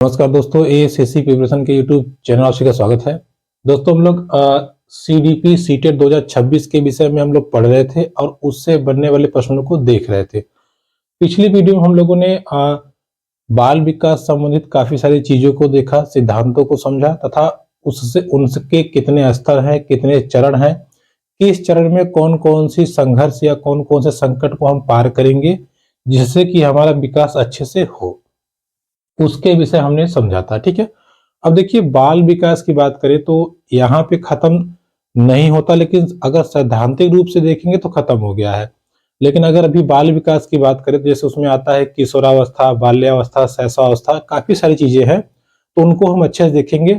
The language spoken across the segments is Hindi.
नमस्कार दोस्तों, एएसएससी प्रिपरेशन के यूट्यूब चैनल आप सभी का स्वागत है। दोस्तों हम लोग सीडीपी सीटेट 2026 के विषय में हम लोग पढ़ रहे थे और उससे बनने वाले प्रश्नों को देख रहे थे। पिछली वीडियो में हम लोगों ने बाल विकास संबंधित काफी सारी चीजों को देखा, सिद्धांतों को समझा तथा उससे उनके कितने स्तर हैं, कितने चरण हैं, किस चरण में कौन कौन सी संघर्ष या कौन कौन से संकट को हम पार करेंगे जिससे कि हमारा विकास अच्छे से हो, उसके विषय हमने समझा था। ठीक है, अब देखिए बाल विकास की बात करें तो यहाँ पे खत्म नहीं होता, लेकिन अगर सैद्धांतिक रूप से देखेंगे तो खत्म हो गया है। लेकिन अगर अभी बाल विकास की बात करें तो जैसे उसमें आता है किशोरावस्था, बाल्यावस्था, शैशवावस्था, काफी सारी चीजें हैं, तो उनको हम अच्छे से देखेंगे।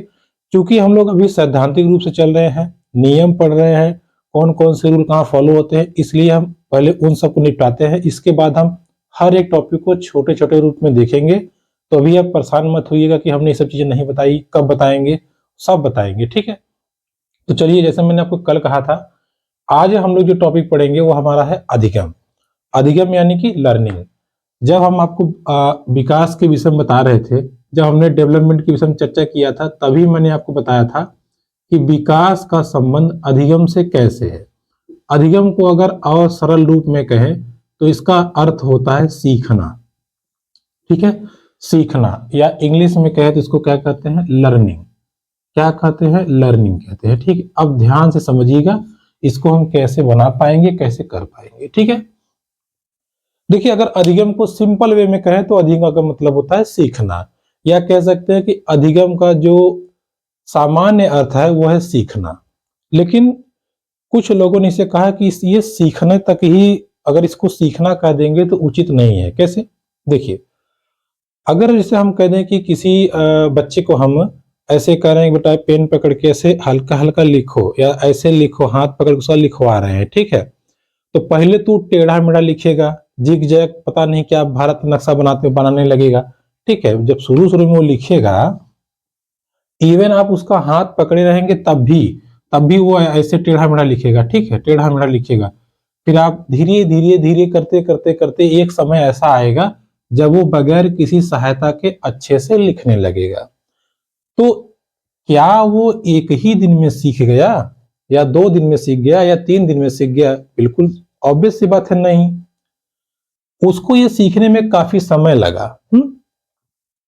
क्योंकि हम लोग अभी सैद्धांतिक रूप से चल रहे हैं, नियम पढ़ रहे हैं, कौन कौन से रूल कहाँ फॉलो होते हैं, इसलिए हम पहले उन सबको निपटाते हैं। इसके बाद हम हर एक टॉपिक को छोटे छोटे रूप में देखेंगे। तो अभी आप परेशान मत होइएगा कि हमने ये सब चीजें नहीं बताई, कब बताएंगे, सब बताएंगे। ठीक है, तो चलिए, जैसे मैंने आपको कल कहा था, आज हम लोग जो टॉपिक पढ़ेंगे वो हमारा है अधिगम। अधिगम यानी कि लर्निंग। जब हम आपको विकास के विषय में बता रहे थे, जब हमने डेवलपमेंट के विषय में चर्चा किया था, तभी मैंने आपको बताया था कि विकास का संबंध अधिगम से कैसे है। अधिगम को अगर और सरल रूप में कहें तो इसका अर्थ होता है सीखना। ठीक है, सीखना, या इंग्लिश में कहे तो इसको क्या कहते हैं, लर्निंग। क्या कहते हैं, लर्निंग कहते हैं। ठीक है, अब ध्यान से समझिएगा इसको हम कैसे बना पाएंगे, कैसे कर पाएंगे। ठीक है, देखिए अगर अधिगम को सिंपल वे में कहें तो अधिगम का मतलब होता है सीखना, या कह सकते हैं कि अधिगम का जो सामान्य अर्थ है वो है सीखना। लेकिन कुछ लोगों ने इसे कहा कि ये सीखने तक ही, अगर इसको सीखना कह देंगे तो उचित नहीं है। कैसे, देखिए अगर जैसे हम कह दें कि किसी बच्चे को हम ऐसे कह रहे हैं बेटा पेन पकड़ के ऐसे हल्का हल्का लिखो, या ऐसे लिखो, हाथ पकड़ के उसका लिखवा रहे हैं। ठीक है, तो पहले तू टेढ़ा मेढ़ा लिखेगा, जिग जैग पता नहीं क्या भारत नक्शा बनाने लगेगा। ठीक है, जब शुरू शुरू में वो लिखेगा, इवन आप उसका हाथ पकड़े रहेंगे तब भी वो ऐसे टेढ़ा मेढ़ा लिखेगा। ठीक है, टेढ़ा मेढ़ा लिखेगा। फिर आप धीरे धीरे धीरे करते करते करते एक समय ऐसा आएगा जब वो बगैर किसी सहायता के अच्छे से लिखने लगेगा। तो क्या वो एक ही दिन में सीख गया, या 2 दिन में सीख गया, या 3 दिन में सीख गया? बिल्कुल ऑब्वियस सी बात है, नहीं। उसको ये सीखने में काफी समय लगा।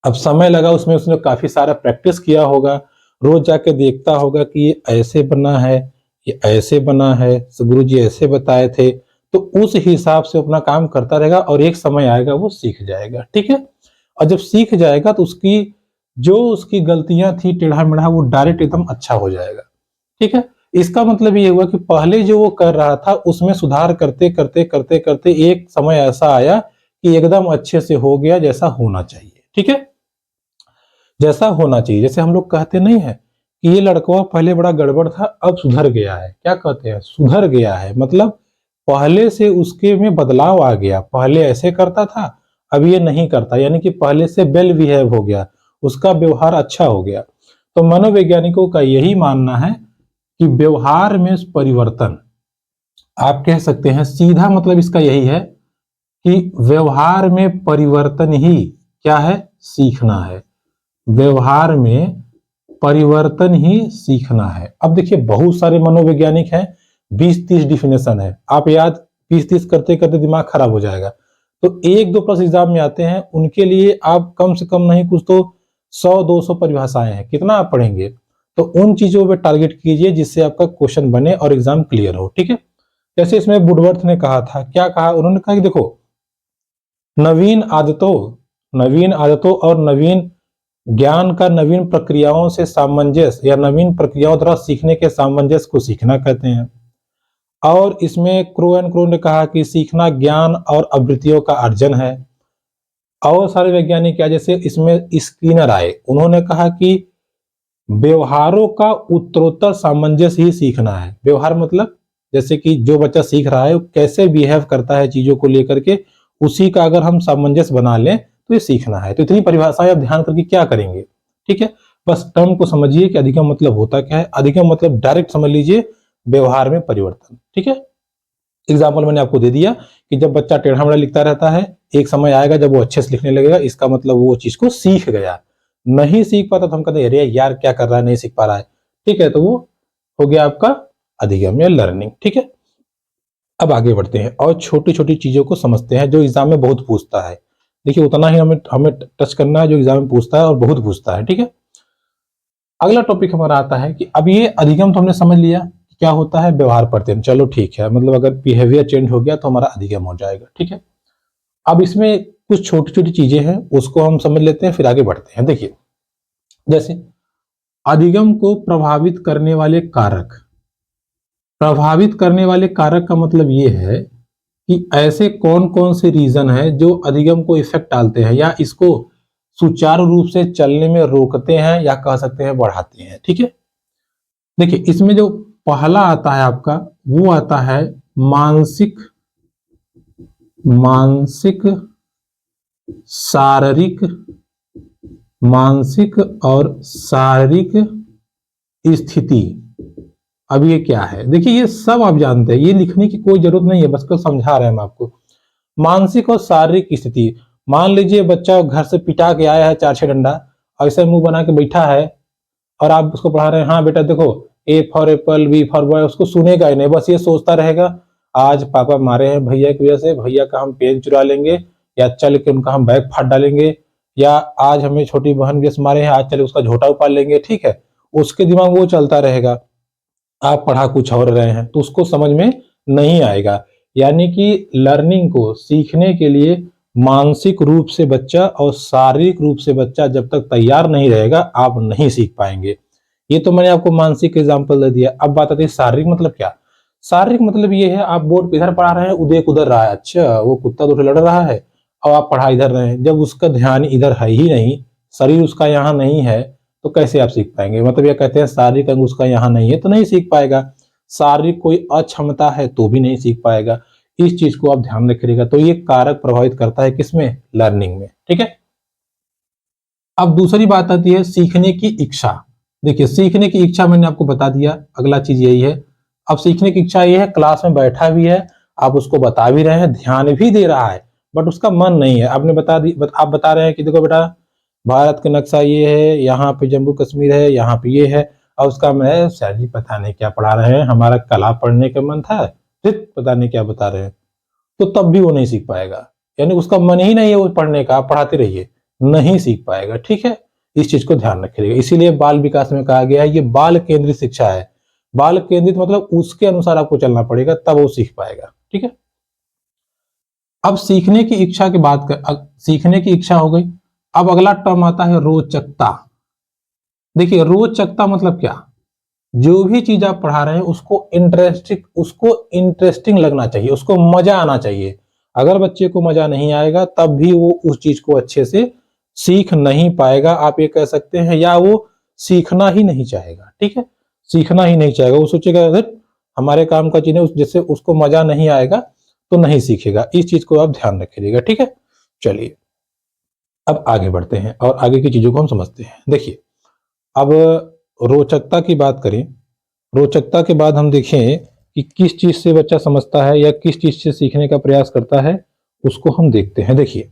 अब समय लगा उसमें, उसने काफी सारा प्रैक्टिस किया होगा, रोज जाके देखता होगा कि ये ऐसे बना है, ये ऐसे बना है, गुरु जी ऐसे बताए थे, तो उस हिसाब से अपना काम करता रहेगा और एक समय आएगा वो सीख जाएगा। ठीक है, और जब सीख जाएगा तो उसकी गलतियां थी टेढ़ा मेढ़ा, वो डायरेक्ट एकदम अच्छा हो जाएगा। ठीक है, इसका मतलब ये हुआ कि पहले जो वो कर रहा था उसमें सुधार करते करते करते करते एक समय ऐसा आया कि एकदम अच्छे से हो गया, जैसा होना चाहिए। ठीक है, जैसा होना चाहिए। जैसे हम लोग कहते नहीं है कि ये लड़का पहले बड़ा गड़बड़ था, अब सुधर गया है। क्या कहते हैं, सुधर गया है, मतलब पहले से उसके में बदलाव आ गया। पहले ऐसे करता था, अब ये नहीं करता, यानी कि पहले से वेल बिहेव हो गया, उसका व्यवहार अच्छा हो गया। तो मनोवैज्ञानिकों का यही मानना है कि व्यवहार में परिवर्तन, आप कह सकते हैं सीधा मतलब इसका यही है कि व्यवहार में परिवर्तन ही क्या है, सीखना है। व्यवहार में परिवर्तन ही सीखना है। अब देखिए बहुत सारे मनोवैज्ञानिक हैं, 20-30 डिफिनेशन है, आप याद 20-30 करते करते दिमाग खराब हो जाएगा। तो 1-2 प्लस एग्जाम में आते हैं, उनके लिए आप कम से कम नहीं कुछ तो 100-200 परिभाषाएं हैं, कितना आप पढ़ेंगे? तो उन चीजों पे टारगेट कीजिए जिससे आपका क्वेश्चन बने और एग्जाम क्लियर हो। ठीक है, जैसे इसमें वुडवर्थ ने कहा था, क्या कहा उन्होंने, कहा कि देखो नवीन आदतों और नवीन ज्ञान का नवीन प्रक्रियाओं से सामंजस्य, या नवीन प्रक्रियाओं द्वारा सीखने के सामंजस्य को सीखना कहते हैं। और इसमें क्रो ने कहा कि सीखना ज्ञान और आवृत्तियों का अर्जन है। और सारे वैज्ञानिक क्या, जैसे इसमें स्किनर आए, उन्होंने कहा कि व्यवहारों का उत्तरोत्तर सामंजस्य ही सीखना है। व्यवहार मतलब जैसे कि जो बच्चा सीख रहा है वो कैसे बिहेव करता है चीजों को लेकर के, उसी का अगर हम सामंजस्य बना लें तो ये सीखना है। तो इतनी परिभाषाएं आप ध्यान करके क्या करेंगे? ठीक है, बस टर्म को समझिए कि अधिगम मतलब होता क्या है। अधिगम मतलब डायरेक्ट समझ लीजिए, व्यवहार में परिवर्तन। ठीक है, एग्जाम्पल मैंने आपको दे दिया कि जब बच्चा टेढ़ा मेढ़ा लिखता रहता है, एक समय आएगा जब वो अच्छे से लिखने लगेगा, इसका मतलब वो चीज को सीख गया। नहीं सीख पाता तो हम कहते हैं अरे यार क्या कर रहा है, नहीं सीख पा रहा है, ठीक है, तो वो हो गया आपका अधिगम या लर्निंग। ठीक है, अब आगे बढ़ते हैं और छोटी छोटी चीजों को समझते हैं जो एग्जाम में बहुत पूछता है। देखिए उतना ही हमें हमें टच करना है जो एग्जाम में पूछता है और बहुत पूछता है। ठीक है, अगला टॉपिक हमारा आता है कि अब ये अधिगम तो हमने समझ लिया क्या होता है, व्यवहार परिवर्तन, चलो ठीक है, मतलब अगर बिहेवियर चेंज हो गया तो हमारा अधिगम हो जाएगा। ठीक है, अब इसमें कुछ छोटी छोटी चीजें हैं उसको हम समझ लेते हैं फिर आगे बढ़ते हैं। देखिए जैसे अधिगम को प्रभावित करने वाले कारक, प्रभावित करने वाले कारक का मतलब ये है कि ऐसे कौन कौन से रीजन है जो अधिगम को इफेक्ट डालते हैं या इसको सुचारू रूप से चलने में रोकते हैं या कह सकते हैं बढ़ाते हैं। ठीक है, देखिए इसमें जो पहला आता है आपका वो आता है मानसिक, मानसिक शारीरिक, मानसिक और शारीरिक स्थिति। अब ये क्या है, देखिए ये सब आप जानते हैं, ये लिखने की कोई जरूरत नहीं है, बस को समझा रहे हैं हम आपको। मानसिक और शारीरिक स्थिति, मान लीजिए बच्चा घर से पिटा के आया है 4-6 डंडा, ऐसे मुंह बना के बैठा है और आप उसको पढ़ा रहे हैं, हाँ बेटा देखो A for apple, B for boy, उसको सुनेगा ही नहीं, बस ये सोचता रहेगा आज पापा मारे हैं भैया की वजह से, भैया का हम पेन चुरा लेंगे या चल के उनका हम बैग फाड़ डालेंगे, या आज हमें छोटी बहन के मारे हैं, आज चले उसका झोटा उपाड़ लेंगे। ठीक है, उसके दिमाग वो चलता रहेगा, आप पढ़ा कुछ और रहे हैं तो उसको समझ में नहीं आएगा। यानी कि लर्निंग को सीखने के लिए मानसिक रूप से बच्चा और शारीरिक रूप से बच्चा जब तक तैयार नहीं रहेगा आप नहीं सीख पाएंगे। ये तो मैंने आपको मानसिक एग्जाम्पल दे दिया। अब बात आती है शारीरिक मतलब क्या। शारीरिक मतलब ये है आप बोर्ड पे इधर पढ़ा रहे हैं उदय उधर रहा है, अच्छा वो कुत्ता तो लड़ रहा है और आप पढ़ा इधर रहे हैं, जब उसका ध्यान इधर है ही नहीं, शरीर उसका यहाँ नहीं है, तो कैसे आप सीख पाएंगे। मतलब ये कहते हैं शारीरिक अंग उसका यहाँ नहीं है तो नहीं सीख पाएगा, शारीरिक कोई अक्षमता है तो भी नहीं सीख पाएगा। इस चीज को आप ध्यान रखिएगा। तो ये कारक प्रभावित करता है किसमें, लर्निंग में। ठीक है, अब दूसरी बात आती है सीखने की इच्छा। देखिए सीखने की इच्छा मैंने आपको बता दिया, अगला चीज यही है। अब सीखने की इच्छा ये है क्लास में बैठा भी है, आप उसको बता भी रहे हैं, ध्यान भी दे रहा है, बट उसका मन नहीं है। आपने आप बता रहे हैं कि देखो बेटा भारत का नक्शा ये है, यहाँ पे जम्मू कश्मीर है, यहाँ पे ये है, और उसका मन है सर जी पता नहीं क्या पढ़ा रहे हैं, हमारा कला पढ़ने का मन था, फिर पता नहीं क्या बता रहे हैं, तो तब भी वो नहीं सीख पाएगा। यानी उसका मन ही नहीं है वो पढ़ने का, आप पढ़ाते रहिए, नहीं सीख पाएगा। ठीक है, इस चीज को ध्यान रखिएगा। इसीलिए बाल विकास में कहा गया है ये बाल केंद्रित शिक्षा है। बाल केंद्रित मतलब उसके अनुसार आपको चलना पड़ेगा तब वो सीख पाएगा। ठीक है, अब सीखने की इच्छा की बात कर, सीखने की इच्छा हो गई। अब अगला टर्म आता है रोचकता। देखिए रोचकता मतलब क्या, जो भी चीज आप पढ़ा रहे हैं उसको इंटरेस्टिंग लगना चाहिए, उसको मजा आना चाहिए। अगर बच्चे को मजा नहीं आएगा तब भी वो उस चीज को अच्छे से सीख नहीं पाएगा, आप ये कह सकते हैं, या वो सीखना ही नहीं चाहेगा। ठीक है, सीखना ही नहीं चाहेगा, वो सोचेगा अगर हमारे काम का चीज है जिससे उसको मजा नहीं आएगा तो नहीं सीखेगा। इस चीज को आप ध्यान रखिएगा। ठीक है, चलिए अब आगे बढ़ते हैं और आगे की चीजों को हम समझते हैं। देखिए अब रोचकता की बात करें, रोचकता के बाद हम देखें कि किस चीज से बच्चा समझता है या किस चीज से सीखने का प्रयास करता है, उसको हम देखते हैं। देखिए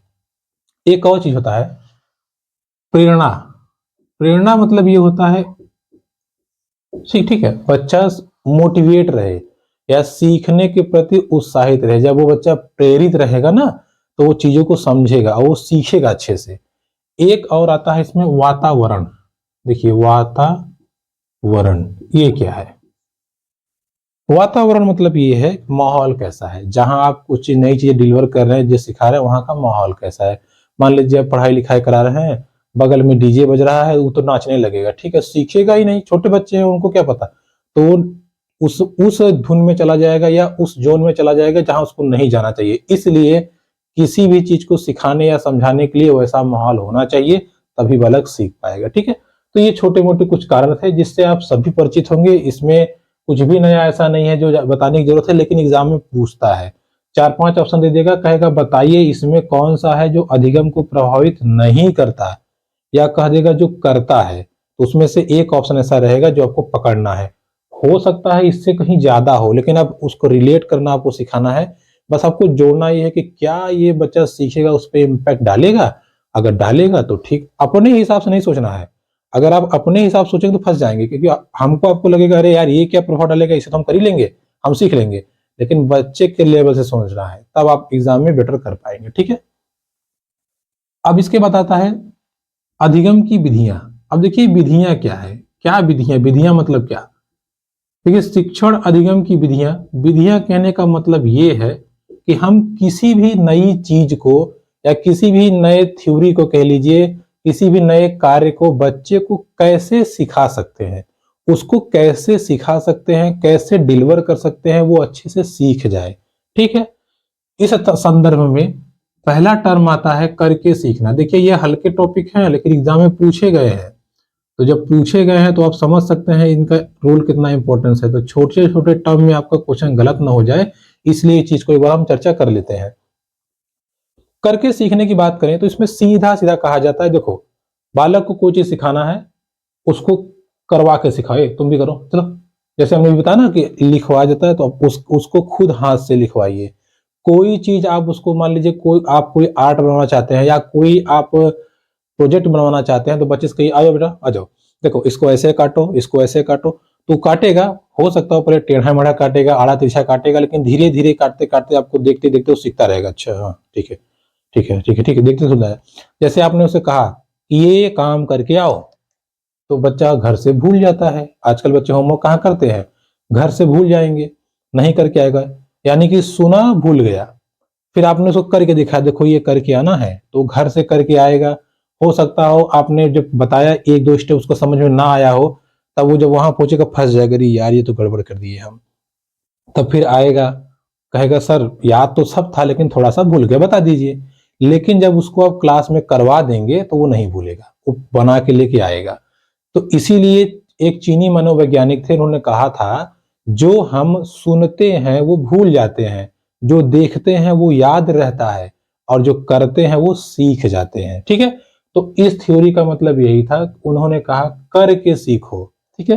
एक और चीज होता है प्रेरणा। प्रेरणा मतलब ये होता है ठीक है, बच्चा मोटिवेट रहे या सीखने के प्रति उत्साहित रहे। जब वो बच्चा प्रेरित रहेगा ना तो वो चीजों को समझेगा और वो सीखेगा अच्छे से। एक और आता है इसमें वातावरण। देखिए वातावरण ये क्या है, वातावरण मतलब ये है माहौल कैसा है, जहां आप कुछ नई चीजें डिलीवर कर रहे हैं, जो सिखा रहे हैं वहां का माहौल कैसा है। मान लीजिए आप पढ़ाई लिखाई करा रहे हैं, बगल में डीजे बज रहा है, वो तो नाचने लगेगा, ठीक है, सीखेगा ही नहीं, छोटे बच्चे हैं उनको क्या पता, तो उस धुन में चला जाएगा या उस जोन में चला जाएगा जहां उसको नहीं जाना चाहिए। इसलिए किसी भी चीज को सिखाने या समझाने के लिए वैसा माहौल होना चाहिए, तभी बालक सीख पाएगा। ठीक है, तो ये छोटे मोटे कुछ कारण थे जिससे आप सभी परिचित होंगे। इसमें कुछ भी नया ऐसा नहीं है जो बताने की जरूरत है, लेकिन एग्जाम में पूछता है। 4-5 ऑप्शन दे देगा, कहेगा बताइए इसमें कौन सा है जो अधिगम को प्रभावित नहीं करता, या कह देगा जो करता है, तो उसमें से एक ऑप्शन ऐसा रहेगा जो आपको पकड़ना है। हो सकता है इससे कहीं ज्यादा हो, लेकिन अब उसको रिलेट करना आपको सिखाना है। बस आपको जोड़ना ये है कि क्या ये बच्चा सीखेगा, उस पर इम्पैक्ट डालेगा। अगर डालेगा तो ठीक, अपने हिसाब से नहीं सोचना है। अगर आप अपने हिसाब से सोचेंगे तो फंस जाएंगे, क्योंकि हमको आपको लगेगा अरे यार ये क्या प्रभाव डालेगा, इसे तो हम कर ही लेंगे, हम सीख लेंगे, लेकिन बच्चे के लेवल से सोचना है, तब आप एग्जाम में बेटर कर पाएंगे। ठीक है, अब इसके बाद आता है अधिगम की विधियां। अब देखिए विधियां क्या है, क्या विधियां, विधियां मतलब क्या। देखिए शिक्षण अधिगम की विधियां, विधियां कहने का मतलब ये है कि हम किसी भी नई चीज को या किसी भी नए थ्योरी को कह लीजिए, किसी भी नए कार्य को बच्चे को कैसे सिखा सकते हैं, उसको कैसे सिखा सकते हैं, कैसे डिलीवर कर सकते हैं, वो अच्छे से सीख जाए। ठीक है, इस संदर्भ में पहला टर्म आता है करके सीखना। देखिए ये हल्के टॉपिक हैं लेकिन एग्जाम में पूछे गए हैं, तो जब पूछे गए हैं तो आप समझ सकते हैं इनका रोल कितना इंपॉर्टेंस है। तो छोटे छोटे टर्म में आपका क्वेश्चन गलत ना हो जाए, इसलिए इस चीज को एक बार हम चर्चा कर लेते हैं। करके सीखने की बात करें तो इसमें सीधा सीधा कहा जाता है, देखो बालक को कोई चीज सिखाना है, उसको करवा के सिखाए, तुम भी करो, चलो। जैसे हमने भी बताया ना कि लिखवा जाता है, तो उसको खुद हाथ से लिखवाइए। कोई चीज आप उसको, मान लीजिए कोई आर्ट बनाना चाहते हैं या कोई आप प्रोजेक्ट बनवाना चाहते हैं, तो बच्चे से कहिए आ जाओ बेटा आ जाओ, देखो इसको ऐसे काटो, इसको ऐसे काटो, तो काटेगा। हो सकता है पहले टेढ़ा मेढ़ा काटेगा, आड़ा तिरछा काटेगा, लेकिन धीरे धीरे काटते काटते आपको देखते देखते वो सीखता रहेगा। अच्छा हाँ ठीक है ठीक है ठीक है ठीक है, देखते सुनता है। जैसे आपने उसे कहा ये काम करके आओ, तो बच्चा घर से भूल जाता है। आजकल बच्चे होमवर्क कहाँ करते हैं, घर से भूल जाएंगे, नहीं करके आएगा, यानी कि सुना भूल गया। फिर आपने उसको करके दिखाया, देखो ये करके आना है, तो घर से करके आएगा। हो सकता हो आपने जब बताया एक दो स्टेप उसको समझ में ना आया हो, तब वो जब वहां पहुंचेगा फंस जाएगा, अरे यार ये तो गड़बड़ कर दिए हम। तब फिर आएगा, कहेगा सर याद तो सब था लेकिन थोड़ा सा भूल गया, बता दीजिए। लेकिन जब उसको आप क्लास में करवा देंगे तो वो नहीं भूलेगा, वो बना के लेके आएगा। तो इसीलिए एक चीनी मनोवैज्ञानिक थे, उन्होंने कहा था जो हम सुनते हैं वो भूल जाते हैं, जो देखते हैं वो याद रहता है, और जो करते हैं वो सीख जाते हैं। ठीक है, तो इस थ्योरी का मतलब यही था, उन्होंने कहा करके सीखो। ठीक है,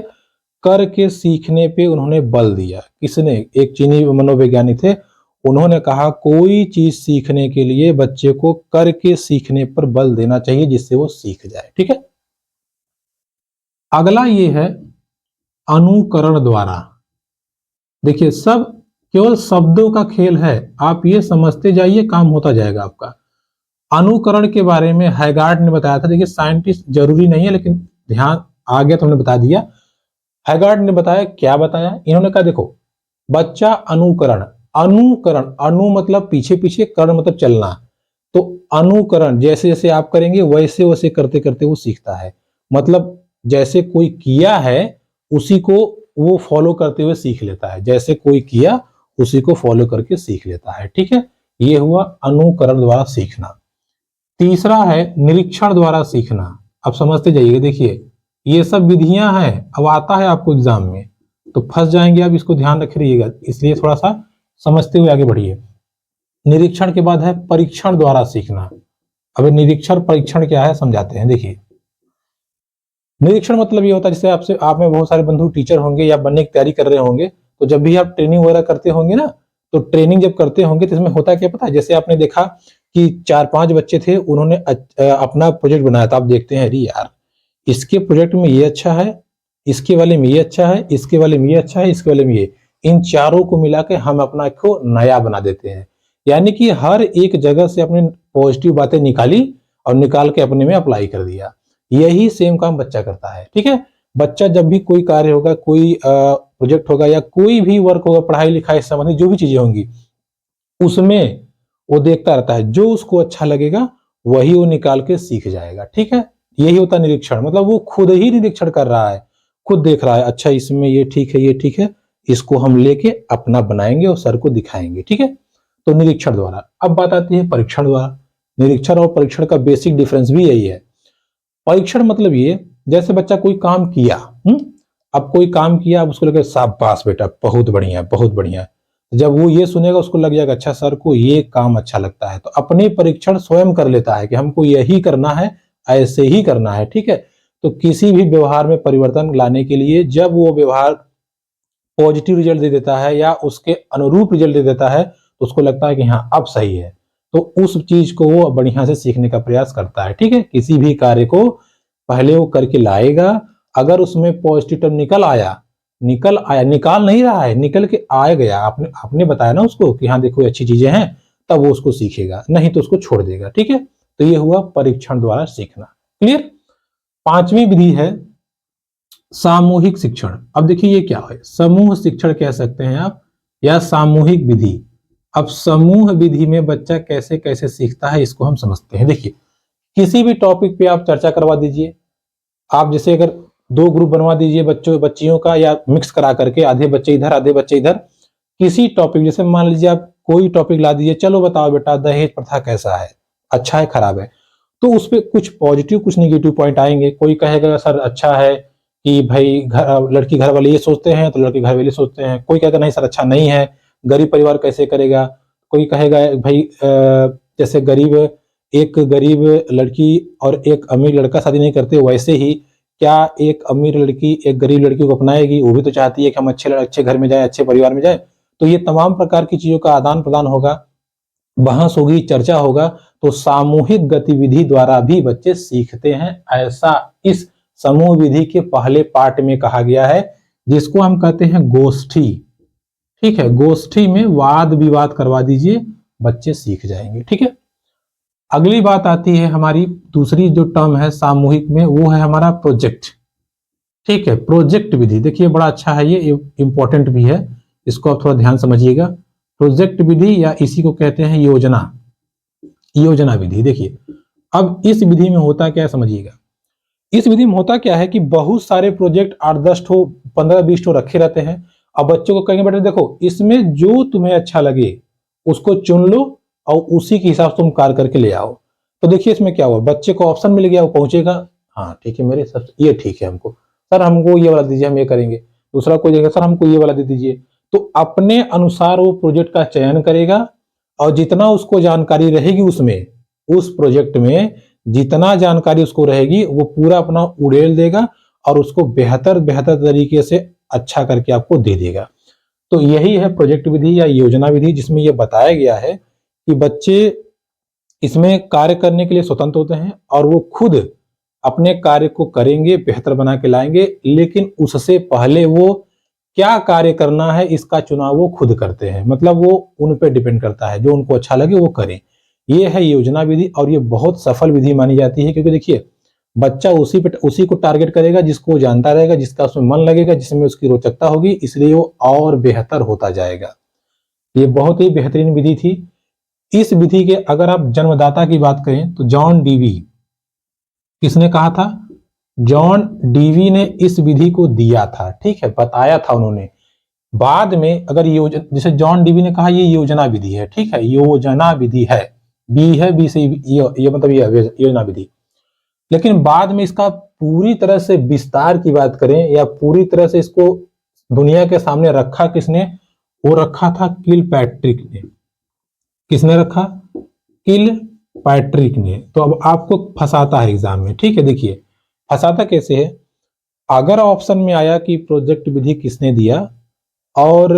करके सीखने पे उन्होंने बल दिया। किसने, एक चीनी मनोवैज्ञानिक थे, उन्होंने कहा कोई चीज सीखने के लिए बच्चे को करके सीखने पर बल देना चाहिए, जिससे वो सीख जाए। ठीक है, अगला ये है अनुकरण द्वारा। देखिए सब केवल शब्दों का खेल है, आप ये समझते जाइए, काम होता जाएगा आपका। अनुकरण के बारे में हैगार्ड ने बताया था। देखिए साइंटिस्ट जरूरी नहीं है, लेकिन ध्यान आ गया तो हमने बता दिया। हैगार्ड ने बताया, क्या बताया, इन्होंने कहा देखो बच्चा अनुकरण, अनुकरण, अनु मतलब पीछे पीछे, करण मतलब चलना, तो अनुकरण जैसे जैसे आप करेंगे वैसे वैसे करते करते वो सीखता है। मतलब जैसे कोई किया है उसी को वो फॉलो करते हुए सीख लेता है, जैसे कोई किया उसी को फॉलो करके सीख लेता है। ठीक है, ये हुआ अनुकरण द्वारा सीखना। तीसरा है निरीक्षण द्वारा सीखना। अब समझते जाइए, देखिए ये सब विधियां हैं, अब आता है आपको एग्जाम में तो फंस जाएंगे आप, इसको ध्यान रखिएगा, इसलिए थोड़ा सा समझते हुए आगे बढ़िए। निरीक्षण के बाद है परीक्षण द्वारा सीखना। अब निरीक्षण परीक्षण क्या है समझाते हैं। देखिए निरीक्षण मतलब ये होता है, जैसे आपसे आप में बहुत सारे बंधु टीचर होंगे या बनने की तैयारी कर रहे होंगे, तो जब भी आप ट्रेनिंग वगैरह करते होंगे ना, तो ट्रेनिंग जब करते होंगे तो इसमें होता क्या पता है, जैसे आपने देखा कि 4-5 बच्चे थे, उन्होंने अपना प्रोजेक्ट बनाया था, आप देखते हैं अरे यार इसके प्रोजेक्ट में ये अच्छा है, इसके वाले में ये अच्छा है, इसके वाले में ये अच्छा है, इसके वाले में ये, इन चारों को मिला के हम अपना को नया बना देते हैं। यानी कि हर एक जगह से अपने पॉजिटिव बातें निकाली और निकाल के अपने में अप्लाई कर दिया। यही सेम काम बच्चा करता है। ठीक है, बच्चा जब भी कोई कार्य होगा, कोई प्रोजेक्ट होगा या कोई भी वर्क होगा, पढ़ाई लिखाई से संबंधित जो भी चीजें होंगी, उसमें वो देखता रहता है, जो उसको अच्छा लगेगा वही वो निकाल के सीख जाएगा। ठीक है, यही होता है निरीक्षण, मतलब वो खुद ही निरीक्षण कर रहा है, खुद देख रहा है, अच्छा इसमें ये ठीक है, ये ठीक है, इसको हम लेके अपना बनाएंगे और सर को दिखाएंगे। ठीक है, तो निरीक्षण द्वारा। अब बात आती है परीक्षण द्वारा। निरीक्षण और परीक्षण का बेसिक डिफरेंस भी यही है। परीक्षण मतलब ये, जैसे बच्चा कोई काम किया, अब कोई काम किया, अब उसको लगे शाबाश बेटा बहुत बढ़िया बहुत बढ़िया, जब वो ये सुनेगा उसको लग जाएगा अच्छा सर को ये काम अच्छा लगता है, तो अपने परीक्षण स्वयं कर लेता है कि हमको यही करना है, ऐसे ही करना है। ठीक है, तो किसी भी व्यवहार में परिवर्तन लाने के लिए जब वो व्यवहार पॉजिटिव रिजल्ट दे देता है या उसके अनुरूप रिजल्ट दे देता है, तो उसको लगता है कि हाँ अब सही है, तो उस चीज को वो बढ़िया से सीखने का प्रयास करता है। ठीक है, किसी भी कार्य को पहले वो करके लाएगा, अगर उसमें पॉजिटिव टर्म निकल आया, निकाल नहीं रहा है, निकल के आ गया, आपने बताया ना उसको कि हाँ देखो अच्छी चीजें हैं, तब वो उसको सीखेगा, नहीं तो उसको छोड़ देगा। ठीक है, तो ये हुआ परीक्षण द्वारा सीखना। क्लियर। पांचवी विधि है सामूहिक शिक्षण। अब देखिए ये क्या है, समूह शिक्षण कह सकते हैं आप, या सामूहिक विधि। अब समूह विधि में बच्चा कैसे कैसे सीखता है इसको हम समझते हैं। देखिए, किसी भी टॉपिक पे आप चर्चा करवा दीजिए, आप जैसे अगर दो ग्रुप बनवा दीजिए बच्चों बच्चियों का, या मिक्स करा करके आधे बच्चे इधर आधे बच्चे इधर, किसी टॉपिक, जैसे मान लीजिए आप कोई टॉपिक ला दीजिए, चलो बताओ बेटा दहेज प्रथा कैसा है, अच्छा है खराब है, तो उस पर कुछ पॉजिटिव कुछ निगेटिव पॉइंट आएंगे। कोई कहेगा सर अच्छा है कि भाई लड़की घर वाले ये सोचते हैं तो लड़के घर वाले सोचते हैं, कोई कहेगा नहीं सर अच्छा नहीं है, गरीब परिवार कैसे करेगा, कोई कहेगा भाई जैसे एक गरीब लड़की और एक अमीर लड़का शादी नहीं करते, वैसे ही क्या एक अमीर लड़की एक गरीब लड़की को अपनाएगी, वो भी तो चाहती है कि हम अच्छे घर में जाए, अच्छे परिवार में जाए। तो ये तमाम प्रकार की चीजों का आदान प्रदान होगा, बहस होगी, चर्चा होगा। तो सामूहिक गतिविधि द्वारा भी बच्चे सीखते हैं, ऐसा इस समूह विधि के पहले पार्ट में कहा गया है, जिसको हम कहते हैं गोष्ठी। ठीक है, गोष्ठी में वाद विवाद करवा दीजिए, बच्चे सीख जाएंगे। ठीक है, अगली बात आती है हमारी दूसरी जो टर्म है सामूहिक में, वो है हमारा प्रोजेक्ट। ठीक है, प्रोजेक्ट विधि देखिए बड़ा अच्छा है, ये इंपॉर्टेंट भी है, इसको आप थोड़ा ध्यान समझिएगा। प्रोजेक्ट विधि या इसी को कहते हैं योजना विधि। देखिए अब इस विधि में होता क्या है समझिएगा। इस विधि में होता क्या है कि बहुत सारे प्रोजेक्ट 8-10 ठो 15-20 ठो रखे रहते हैं। अब बच्चों को कहेंगे बेटा देखो इसमें जो तुम्हें अच्छा लगे उसको चुन लो और उसी के हिसाब से तुम कार्य करके ले आओ। तो देखिए इसमें क्या हुआ, बच्चे को ऑप्शन मिल गया, वो पहुंचेगा, हाँ ठीक है मेरे हिसाब से ये ठीक है, हमको सर हमको ये वाला दीजिए हम ये करेंगे। दूसरा कोई देगा सर हमको ये वाला दे दीजिए। तो अपने अनुसार वो प्रोजेक्ट का चयन करेगा, और जितना उसको जानकारी रहेगी उसमें, उस प्रोजेक्ट में जितना जानकारी उसको रहेगी वो पूरा अपना उड़ेल देगा और उसको बेहतर बेहतर तरीके से अच्छा करके आपको दे देगा। तो यही है प्रोजेक्ट विधि या योजना विधि, जिसमें यह बताया गया है कि बच्चे इसमें कार्य करने के लिए स्वतंत्र होते हैं और वो खुद अपने कार्य को करेंगे, बेहतर बना के लाएंगे, लेकिन उससे पहले वो क्या कार्य करना है इसका चुनाव वो खुद करते हैं। मतलब वो उन पे डिपेंड करता है, जो उनको अच्छा लगे वो करें। ये है योजना विधि, और ये बहुत सफल विधि मानी जाती है, क्योंकि देखिए बच्चा उसी को टारगेट करेगा जिसको जानता रहेगा, जिसका उसमें मन लगेगा, जिसमें उसकी रोचकता होगी, इसलिए वो और बेहतर होता जाएगा। ये बहुत ही बेहतरीन विधि थी। इस विधि के अगर आप जन्मदाता की बात करें तो जॉन डीवी, किसने कहा था, जॉन डीवी ने इस विधि को दिया था। ठीक है, बताया था उन्होंने। बाद में अगर जैसे जॉन डीवी ने कहा ये योजना विधि है, ठीक है योजना विधि है, बी है, बी से ये मतलब ये योजना विधि। लेकिन बाद में इसका पूरी तरह से विस्तार की बात करें या पूरी तरह से इसको दुनिया के सामने रखा किसने, वो रखा था किलपैट्रिक ने। किसने रखा, किलपैट्रिक ने। तो अब आपको फंसाता है एग्जाम में। ठीक है, देखिए फंसाता कैसे है, अगर ऑप्शन में आया कि प्रोजेक्ट विधि किसने दिया और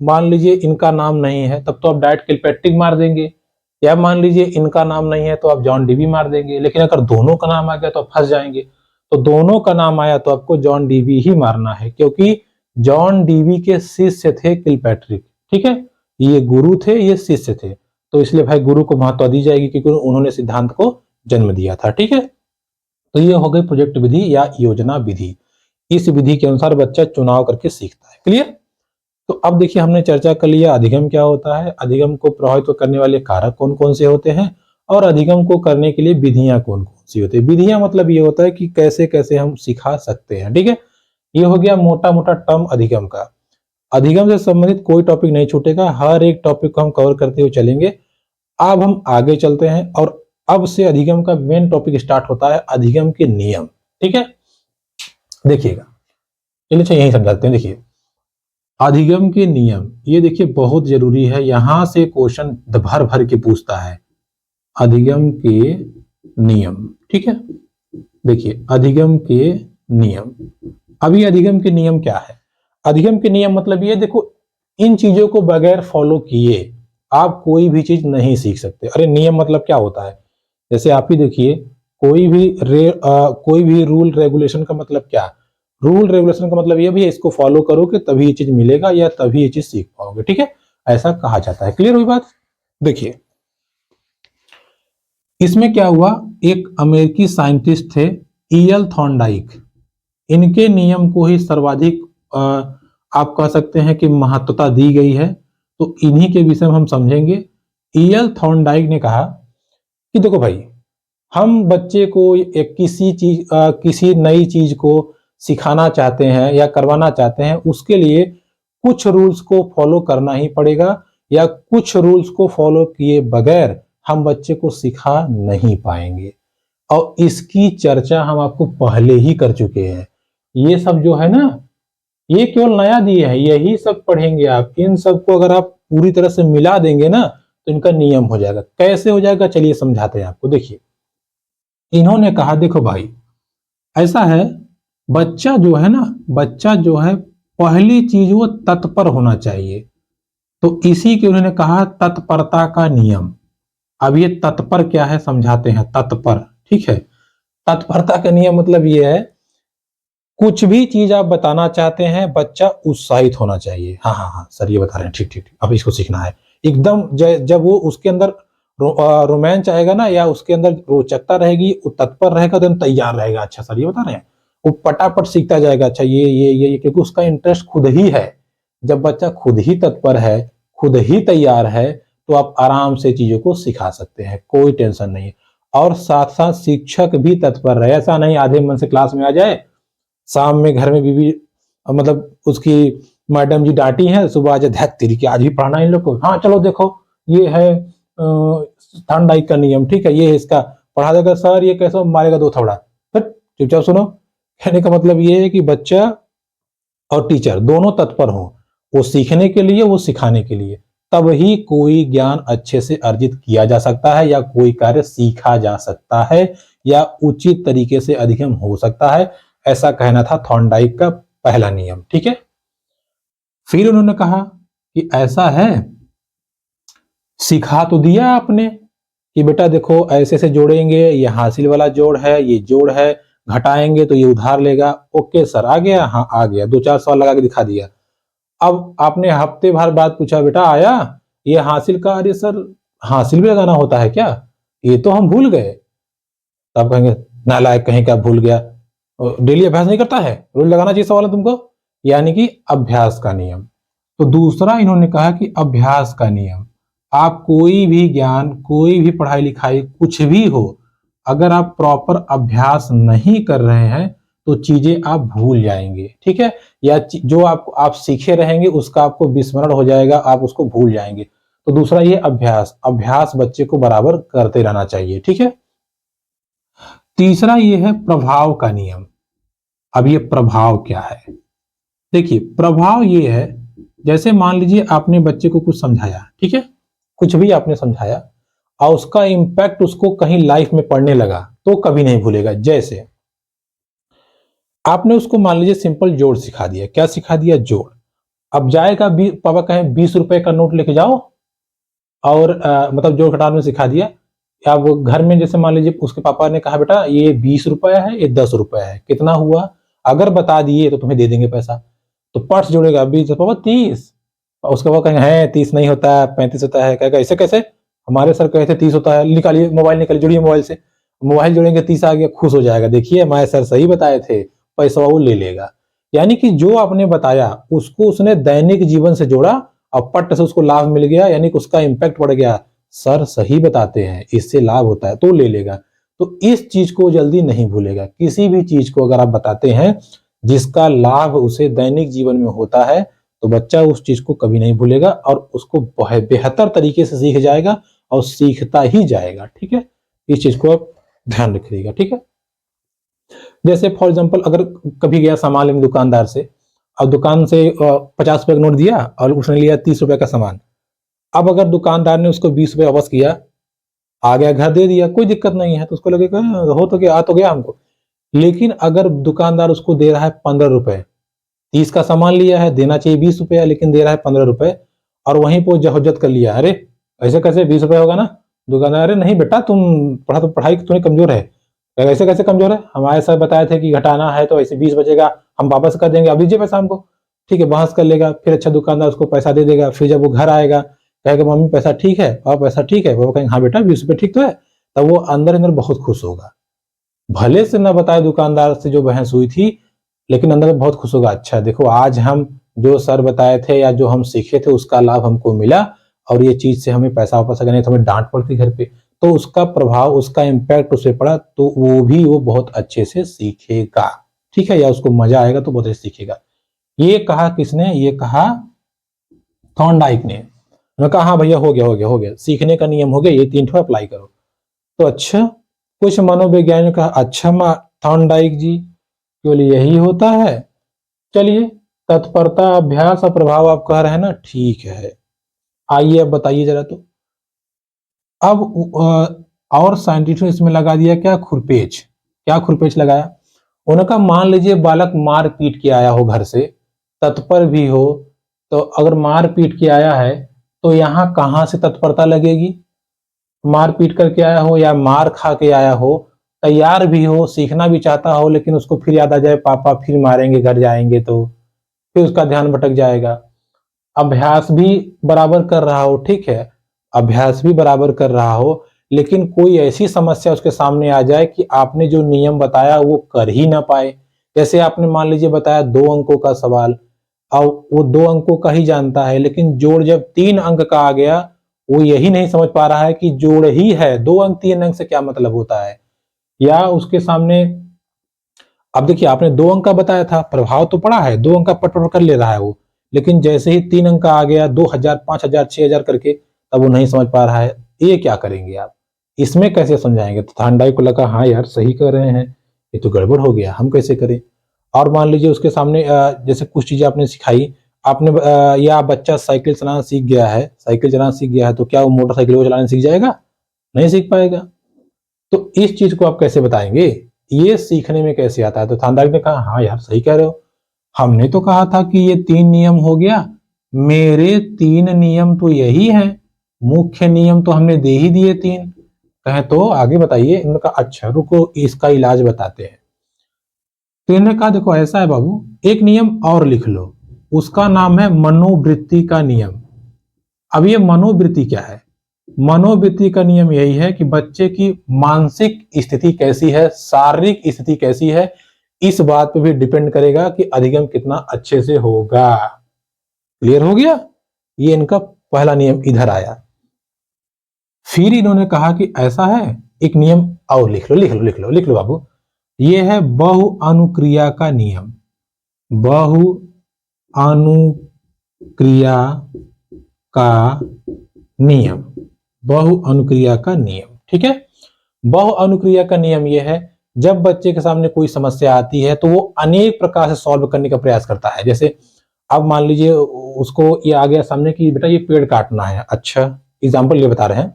मान लीजिए इनका नाम नहीं है, तब तो आप डायरेक्ट किलपैट्रिक मार देंगे, या मान लीजिए इनका नाम नहीं है तो आप जॉन डीवी मार देंगे। लेकिन अगर दोनों का नाम आ गया तो आप फंस जाएंगे। तो दोनों का नाम आया तो आपको जॉन डीवी ही मारना है, क्योंकि जॉन डीवी के शिष्य थे किलपैट्रिक। ठीक है, ये गुरु थे, ये शिष्य थे, तो इसलिए भाई गुरु को महत्व दी जाएगी क्योंकि उन्होंने सिद्धांत को जन्म दिया था। ठीक है, तो ये हो गई प्रोजेक्ट विधि या योजना विधि। इस विधि के अनुसार बच्चा चुनाव करके सीखता है। क्लियर। तो अब देखिए हमने चर्चा कर लिया अधिगम क्या होता है, अधिगम को प्रभावित करने वाले कारक कौन कौन से होते हैं, और अधिगम को करने के लिए विधियां कौन कौन सी होती है। विधियां मतलब ये होता है कि कैसे कैसे हम सिखा सकते हैं। ठीक है, ये हो गया मोटा मोटा टर्म अधिगम का। अधिगम से संबंधित कोई टॉपिक नहीं छूटेगा, हर एक टॉपिक को हम कवर करते हुए चलेंगे। अब हम आगे चलते हैं और अब से अधिगम का मेन टॉपिक स्टार्ट होता है, अधिगम के नियम। ठीक है, देखिएगा, चलिए यही समझाते हैं। देखिए अधिगम के नियम, ये देखिए बहुत जरूरी है, यहां से क्वेश्चन भर भर के पूछता है। अधिगम के नियम, ठीक है, देखिए अधिगम के नियम। अभी अधिगम के नियम क्या है, अधिगम के नियम मतलब ये देखो, इन चीजों को बगैर फॉलो किए आप कोई भी चीज नहीं सीख सकते। अरे नियम मतलब क्या होता है? जैसे आप ही देखिए, कोई भी रूल रेगुलेशन का मतलब क्या? रूल रेगुलेशन का मतलब ये भी है, इसको फॉलो करोगे तभी ये चीज मिलेगा या तभी ये चीज सीख पाओगे, ठीक है? ऐसा कहा जाता है। क्लियर हुई बात? देखिए, इसमें क्या हुआ, एक अमेरिकी साइंटिस्ट थे, ईएल थॉर्नडाइक। इनके नियम को ही सर्वाधिक आप कह सकते हैं कि महत्वता दी गई है, तो इन्हीं के विषय में हम समझेंगे। ईएल थॉर्नडाइक ने कहा कि देखो भाई, हम बच्चे को एक किसी नई चीज को सिखाना चाहते हैं या करवाना चाहते हैं, उसके लिए कुछ रूल्स को फॉलो करना ही पड़ेगा, या कुछ रूल्स को फॉलो किए बगैर हम बच्चे को सिखा नहीं पाएंगे। और इसकी चर्चा हम आपको पहले ही कर चुके हैं। ये सब जो है ना, ये केवल नया दिए है, यही सब पढ़ेंगे आप। इन सबको अगर आप पूरी तरह से मिला देंगे ना, तो इनका नियम हो जाएगा। कैसे हो जाएगा, चलिए समझाते हैं आपको। देखिए, इन्होंने कहा देखो भाई, ऐसा है, बच्चा जो है पहली चीज वो तत्पर होना चाहिए। तो इसी के उन्होंने कहा तत्परता का नियम। अब ये तत्पर क्या है समझाते हैं। तत्पर, ठीक है, तत्परता का नियम मतलब ये है, कुछ भी चीज आप बताना चाहते हैं, बच्चा उत्साहित होना चाहिए। हाँ हाँ हाँ सर, ये बता रहे हैं, ठीक ठीक ठीक, अब इसको सीखना है। एकदम जब वो उसके अंदर रोमांच आएगा ना, या उसके अंदर रोचकता रहेगी, वो तत्पर रहेगा, तो तैयार रहेगा। अच्छा सर ये बता रहे हैं, वो पटापट सीखता जाएगा। अच्छा ये क्योंकि उसका इंटरेस्ट खुद ही है। जब बच्चा खुद ही तत्पर है, खुद ही तैयार है, तो आप आराम से चीजों को सिखा सकते हैं, कोई टेंशन नहीं। और साथ साथ शिक्षक भी तत्पर रहे। ऐसा नहीं आधे मन से क्लास में आ जाए, शाम में घर में बीवी मतलब उसकी मैडम जी डांटी हैं, सुबह आज धैत तेरी की आज भी पढ़ना इन लोग को। हाँ चलो देखो, ये है थॉर्नडाइक का नियम, ठीक है, ये है इसका, पढ़ा देगा सर, ये कैसे मारेगा दो थोड़ा। फिर चुपचाप सुनो। कहने का मतलब ये है कि बच्चा और टीचर दोनों तत्पर हों, वो सीखने के लिए, वो सिखाने के लिए। तब ही कोई ज्ञान अच्छे से अर्जित किया जा सकता है, या कोई कार्य सीखा जा सकता है, या उचित तरीके से अधिगम हो सकता है। ऐसा कहना था थॉर्नडाइक का पहला नियम, ठीक है। फिर उन्होंने कहा कि ऐसा है, सिखा तो दिया आपने कि बेटा देखो ऐसे से जोड़ेंगे, ये हासिल वाला जोड़ है, ये जोड़ है, घटाएंगे तो ये उधार लेगा। ओके सर, आ गया? हाँ आ गया, दो चार सवाल लगा के दिखा दिया। अब आपने हफ्ते भर बाद पूछा, बेटा आया ये हासिल का? अरे सर, हासिल भी लगाना होता है क्या? ये तो हम भूल गए। तब कहेंगे नालायक कहीं का, भूल गया, डेली अभ्यास नहीं करता है, रोज लगाना चाहिए सवाल है तुमको। यानी कि अभ्यास का नियम। तो दूसरा इन्होंने कहा कि अभ्यास का नियम। आप कोई भी ज्ञान, कोई भी पढ़ाई लिखाई, कुछ भी हो, अगर आप प्रॉपर अभ्यास नहीं कर रहे हैं तो चीजें आप भूल जाएंगे, ठीक है, या जो आप सीखे रहेंगे उसका आपको विस्मरण हो जाएगा, आप उसको भूल जाएंगे। तो दूसरा ये अभ्यास बच्चे को बराबर करते रहना चाहिए, ठीक है। तीसरा ये है प्रभाव का नियम। अब ये प्रभाव क्या है? देखिए, प्रभाव ये है, जैसे मान लीजिए आपने बच्चे को कुछ समझाया, ठीक है, कुछ भी आपने समझाया, और उसका इंपैक्ट उसको कहीं लाइफ में पड़ने लगा, तो कभी नहीं भूलेगा। जैसे आपने उसको मान लीजिए सिंपल जोड़ सिखा दिया। क्या सिखा दिया? जोड़। अब जाएगा, पापा कहें 20 रुपए का नोट लेके जाओ, और मतलब जोड़ घटाव में सिखा दिया। अब वो घर में जैसे मान लीजिए उसके पापा ने कहा बेटा ये 20 रुपया है, ये 10 रुपया है, कितना हुआ? अगर बता दिए तो तुम्हें दे देंगे पैसा। तो पर्स जोड़ेगा, 20 पापा 30। उसके पापा कहेंगे है 30 नहीं होता, 35 होता है। कहेगा ऐसे कैसे, हमारे सर कहे थे 30 होता है। निकालिए मोबाइल, निकालिए, जोड़िए मोबाइल से। मोबाइल जोड़ेंगे, 30 आ गया, खुश हो जाएगा, देखिए हमारे सर सही बताए थे, पैसा वो ले लेगा। यानी कि जो आपने बताया उसको उसने दैनिक जीवन से जोड़ा, और पट से उसको लाभ मिल गया, यानी कि उसका इंपैक्ट पड़ गया। सर सही बताते हैं, इससे लाभ होता है, तो ले लेगा। तो इस चीज को जल्दी नहीं भूलेगा। किसी भी चीज को अगर आप बताते हैं जिसका लाभ उसे दैनिक जीवन में होता है, तो बच्चा उस चीज को कभी नहीं भूलेगा, और उसको बेहतर तरीके से सीख जाएगा, और सीखता ही जाएगा, ठीक है। इस चीज को आप ध्यान रखिएगा, ठीक है। जैसे फॉर एग्जाम्पल, अगर कभी गया सामान लेने दुकानदार से, और दुकान से 50 रुपए का नोट दिया, और उसने लिया 30 रुपए का सामान। अब अगर दुकानदार ने उसको 20 रुपए वापस किया, आ गया घर दे दिया, कोई दिक्कत नहीं है, तो उसको लगेगा हो तो गया, आ तो गया हमको। लेकिन अगर दुकानदार उसको दे रहा है 15 रुपए, 30 का सामान लिया है, देना चाहिए 20 रुपया, लेकिन दे रहा है 15 रुपए, और वहीं पर जहज्जत कर लिया, अरे ऐसे कैसे 20 रुपए होगा ना? दुकानदार, अरे नहीं बेटा, तुम पढ़ा तो पढ़ाई तुम्हें कमजोर है। ऐसे कैसे कमजोर है? हमारे सर बताए थे कि घटाना है तो ऐसे 20 बचेगा, हम वापस कर देंगे, अब दीजिए पैसा हमको। ठीक है, बहस कर लेगा, फिर अच्छा दुकानदार उसको पैसा दे देगा। फिर जब वो घर आएगा, कहेगा मम्मी पैसा ठीक है, पापा पैसा ठीक है, पापा कहेंगे हाँ बेटा 20 रुपए ठीक तो है। तब वो अंदर अंदर बहुत खुश होगा। भले से न बताए दुकानदार से जो बहस हुई थी, लेकिन अंदर में बहुत खुश होगा। अच्छा देखो, आज हम जो सर बताए थे या जो हम सीखे थे उसका लाभ हमको मिला, और ये चीज से हमें पैसा वापस अगर नहीं तो हमें डांट पड़ती घर पे, तो उसका प्रभाव, उसका इम्पैक्ट उसे पड़ा, तो वो बहुत अच्छे से सीखेगा। ठीक है, या उसको मजा आएगा तो बहुत अच्छे से सीखेगा। ये कहा किसने? ये कहा थॉर्नडाइक ने। उन्होंने कहा हाँ भैया, हो गया हो गया हो गया, सीखने का नियम हो गया, ये 3 ठो अप्लाई करो। तो अच्छा, कुछ मनोवैज्ञानिक ने कहा अच्छा थॉर्नडाइक जी, केवल यही होता है? चलिए, तत्परता, अभ्यास और प्रभाव आप कह रहे हैं ना, ठीक है। आइए अब बताइए जरा। तो अब और साइंटिस्ट ने इसमें लगा दिया क्या? खुरपेच। क्या खुरपेच लगाया? उनका मान लीजिए बालक मार पीट के आया हो घर से, तत्पर भी हो, तो अगर मार पीट के आया है तो यहाँ कहाँ से तत्परता लगेगी? मार पीट करके आया हो या मार खा के आया हो, तैयार भी हो, सीखना भी चाहता हो, लेकिन उसको फिर याद आ जाए पापा फिर मारेंगे घर जाएंगे, तो फिर उसका ध्यान भटक जाएगा। अभ्यास भी बराबर कर रहा हो, ठीक है, अभ्यास भी बराबर कर रहा हो, लेकिन कोई ऐसी समस्या उसके सामने आ जाए कि आपने जो नियम बताया वो कर ही ना पाए। जैसे आपने मान लीजिए बताया 2 अंकों का सवाल, और वो 2 अंकों का ही जानता है, लेकिन जोड़ जब 3 अंक का आ गया, वो यही नहीं समझ पा रहा है कि जोड़ ही है, 2 अंक 3 अंक से क्या मतलब होता है। या उसके सामने, अब देखिए आपने 2 अंक का बताया था, प्रभाव तो पड़ा है, 2 अंक का पट कर ले रहा है वो, लेकिन जैसे ही 3 अंक का आ गया, 2000, 5000, 6000 करके, तब वो नहीं समझ पा रहा है। ये क्या करेंगे आप? इसमें कैसे समझाएंगे? तो थानडाई को लगा हाँ यार सही कर रहे हैं, ये तो गड़बड़ हो गया, हम कैसे करें? और मान लीजिए उसके सामने जैसे कुछ चीजें आपने सिखाई, आपने या बच्चा साइकिल चलाना सीख गया है, साइकिल चलाना सीख गया है, तो क्या वो मोटरसाइकिल को चलाना सीख जाएगा? नहीं सीख पाएगा। तो इस चीज को आप कैसे बताएंगे? ये सीखने में कैसे आता है? तो थानदार ने कहा हाँ यार सही कह रहे हो, हमने तो कहा था कि ये 3 नियम हो गया, मेरे 3 नियम तो यही है, मुख्य नियम तो हमने दे ही दिए 3। कहे तो आगे बताइए। इन्होंने कहा अच्छा रुको, इसका इलाज बताते हैं। तो इन्होंने कहा देखो ऐसा है बाबू, एक नियम और लिख लो, उसका नाम है मनोवृत्ति का नियम। अब ये मनोवृत्ति क्या है? मनोवृत्ति का नियम यही है कि बच्चे की मानसिक स्थिति कैसी है, शारीरिक स्थिति कैसी है, इस बात पे भी डिपेंड करेगा कि अधिगम कितना अच्छे से होगा। क्लियर हो गया? ये इनका पहला नियम इधर आया। फिर इन्होंने कहा कि ऐसा है, एक नियम और लिख लो, लिख लो, लिख लो, लिख लो बाबू। ये है बहु अनुक्रिया का नियम। बहु अनुक्रिया का नियम। बहु अनुक्रिया का नियम, ठीक है। बहु अनुक्रिया का नियम यह है, जब बच्चे के सामने कोई समस्या आती है तो वो अनेक प्रकार से सॉल्व करने का प्रयास करता है। जैसे अब मान लीजिए उसको ये आ गया सामने कि बेटा ये पेड़ काटना है, अच्छा एग्जाम्पल ये बता रहे हैं,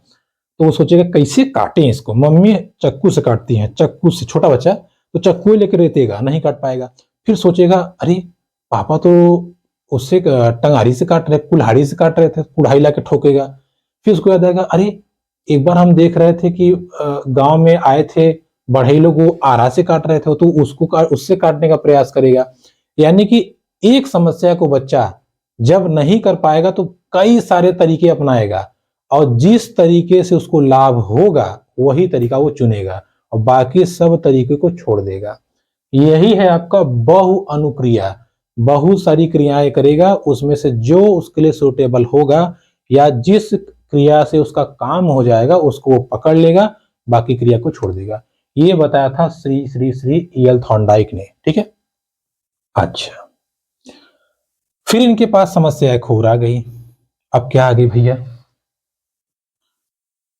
तो वो सोचेगा कैसे काटें इसको, मम्मी चाकू से काटती हैं, चाकू से, छोटा बच्चा तो चाकू लेकर रेतेगा, नहीं काट पाएगा। फिर सोचेगा अरे पापा तो उससे टंगारी से काट रहे, कुल्हाड़ी से काट रहे थे, कुल्हाड़ी लाके ठोकेगा। फिर उसको याद आएगा अरे एक बार हम देख रहे थे कि गांव में आए थे बढ़ई लोग, वो आरा से काट रहे थे, तो उसको उससे काटने का प्रयास करेगा। यानी कि एक समस्या को बच्चा जब नहीं कर पाएगा तो कई सारे तरीके अपनाएगा, और जिस तरीके से उसको लाभ होगा वही तरीका वो चुनेगा, और बाकी सब तरीके को छोड़ देगा। यही है आपका बहु अनुक्रिया। बहुत सारी क्रियाएं करेगा, उसमें से जो उसके लिए सूटेबल होगा या जिस क्रिया से उसका काम हो जाएगा उसको वो पकड़ लेगा, बाकी क्रिया को छोड़ देगा। ये बताया था श्री श्री श्री ईएल थॉर्नडाइक ने, ठीक है। अच्छा, फिर इनके पास समस्या एक और आ गई। अब क्या आ गई भैया?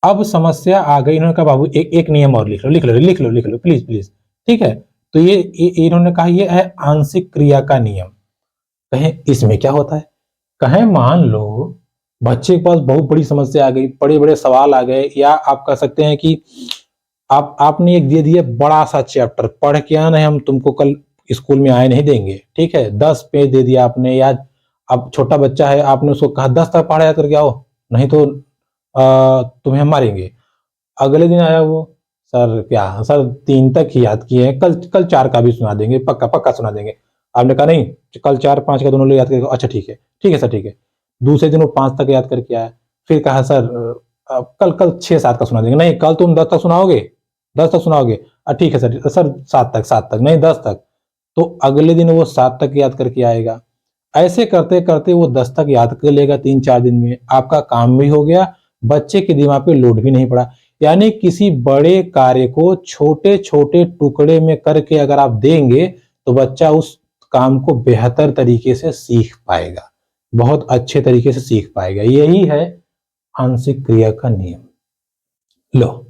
अब समस्या आ गई, इन्होंने कहा बाबू एक नियम और लिख लो, लिख लो, लिख लो, लिख लो, प्लीज प्लीज, ठीक है। तो ये इन्होंने कहा ये है आंशिक क्रिया का नियम। कहें इसमें क्या होता है? कहें मान लो बच्चे के पास बहुत बड़ी समस्या आ गई, बड़े बड़े सवाल आ गए, या आप कह सकते हैं कि आपने एक दे दिया बड़ा सा चैप्टर, पढ़ के आना है, हम तुमको कल स्कूल में आए नहीं देंगे, ठीक है, 10 पेज दे दिया आपने, या अब छोटा बच्चा है आपने उसको कहा 10 तक पढ़ा याद करके आओ, नहीं तो तुम्हें हम मारेंगे। अगले दिन आया वो, सर क्या सर 3 तक ही याद किए हैं, कल कल 4 का भी सुना देंगे, पक्का पक्का सुना देंगे। आपने कहा नहीं, कल 4 5 का दोनों लोग याद करके, अच्छा ठीक है सर ठीक है। दूसरे दिन वो 5 तक याद करके आया। फिर कहा सर कल कल 6 7 का सुना देंगे। नहीं, कल तुम 10 तक सुनाओगे, 10 तक सुनाओगे। ठीक है सर, सर 7 तक नहीं 10 तक। तो अगले दिन वो 7 तक याद करके आएगा। ऐसे करते करते वो 10 तक याद कर लेगा 3 4 दिन में। आपका काम भी हो गया, बच्चे के दिमाग पे लोड भी नहीं पड़ा। यानी किसी बड़े कार्य को छोटे छोटे टुकड़े में करके अगर आप देंगे तो बच्चा उस काम को बेहतर तरीके से सीख पाएगा, बहुत अच्छे तरीके से सीख पाएगा। यही है आंशिक क्रिया का नियम। लो,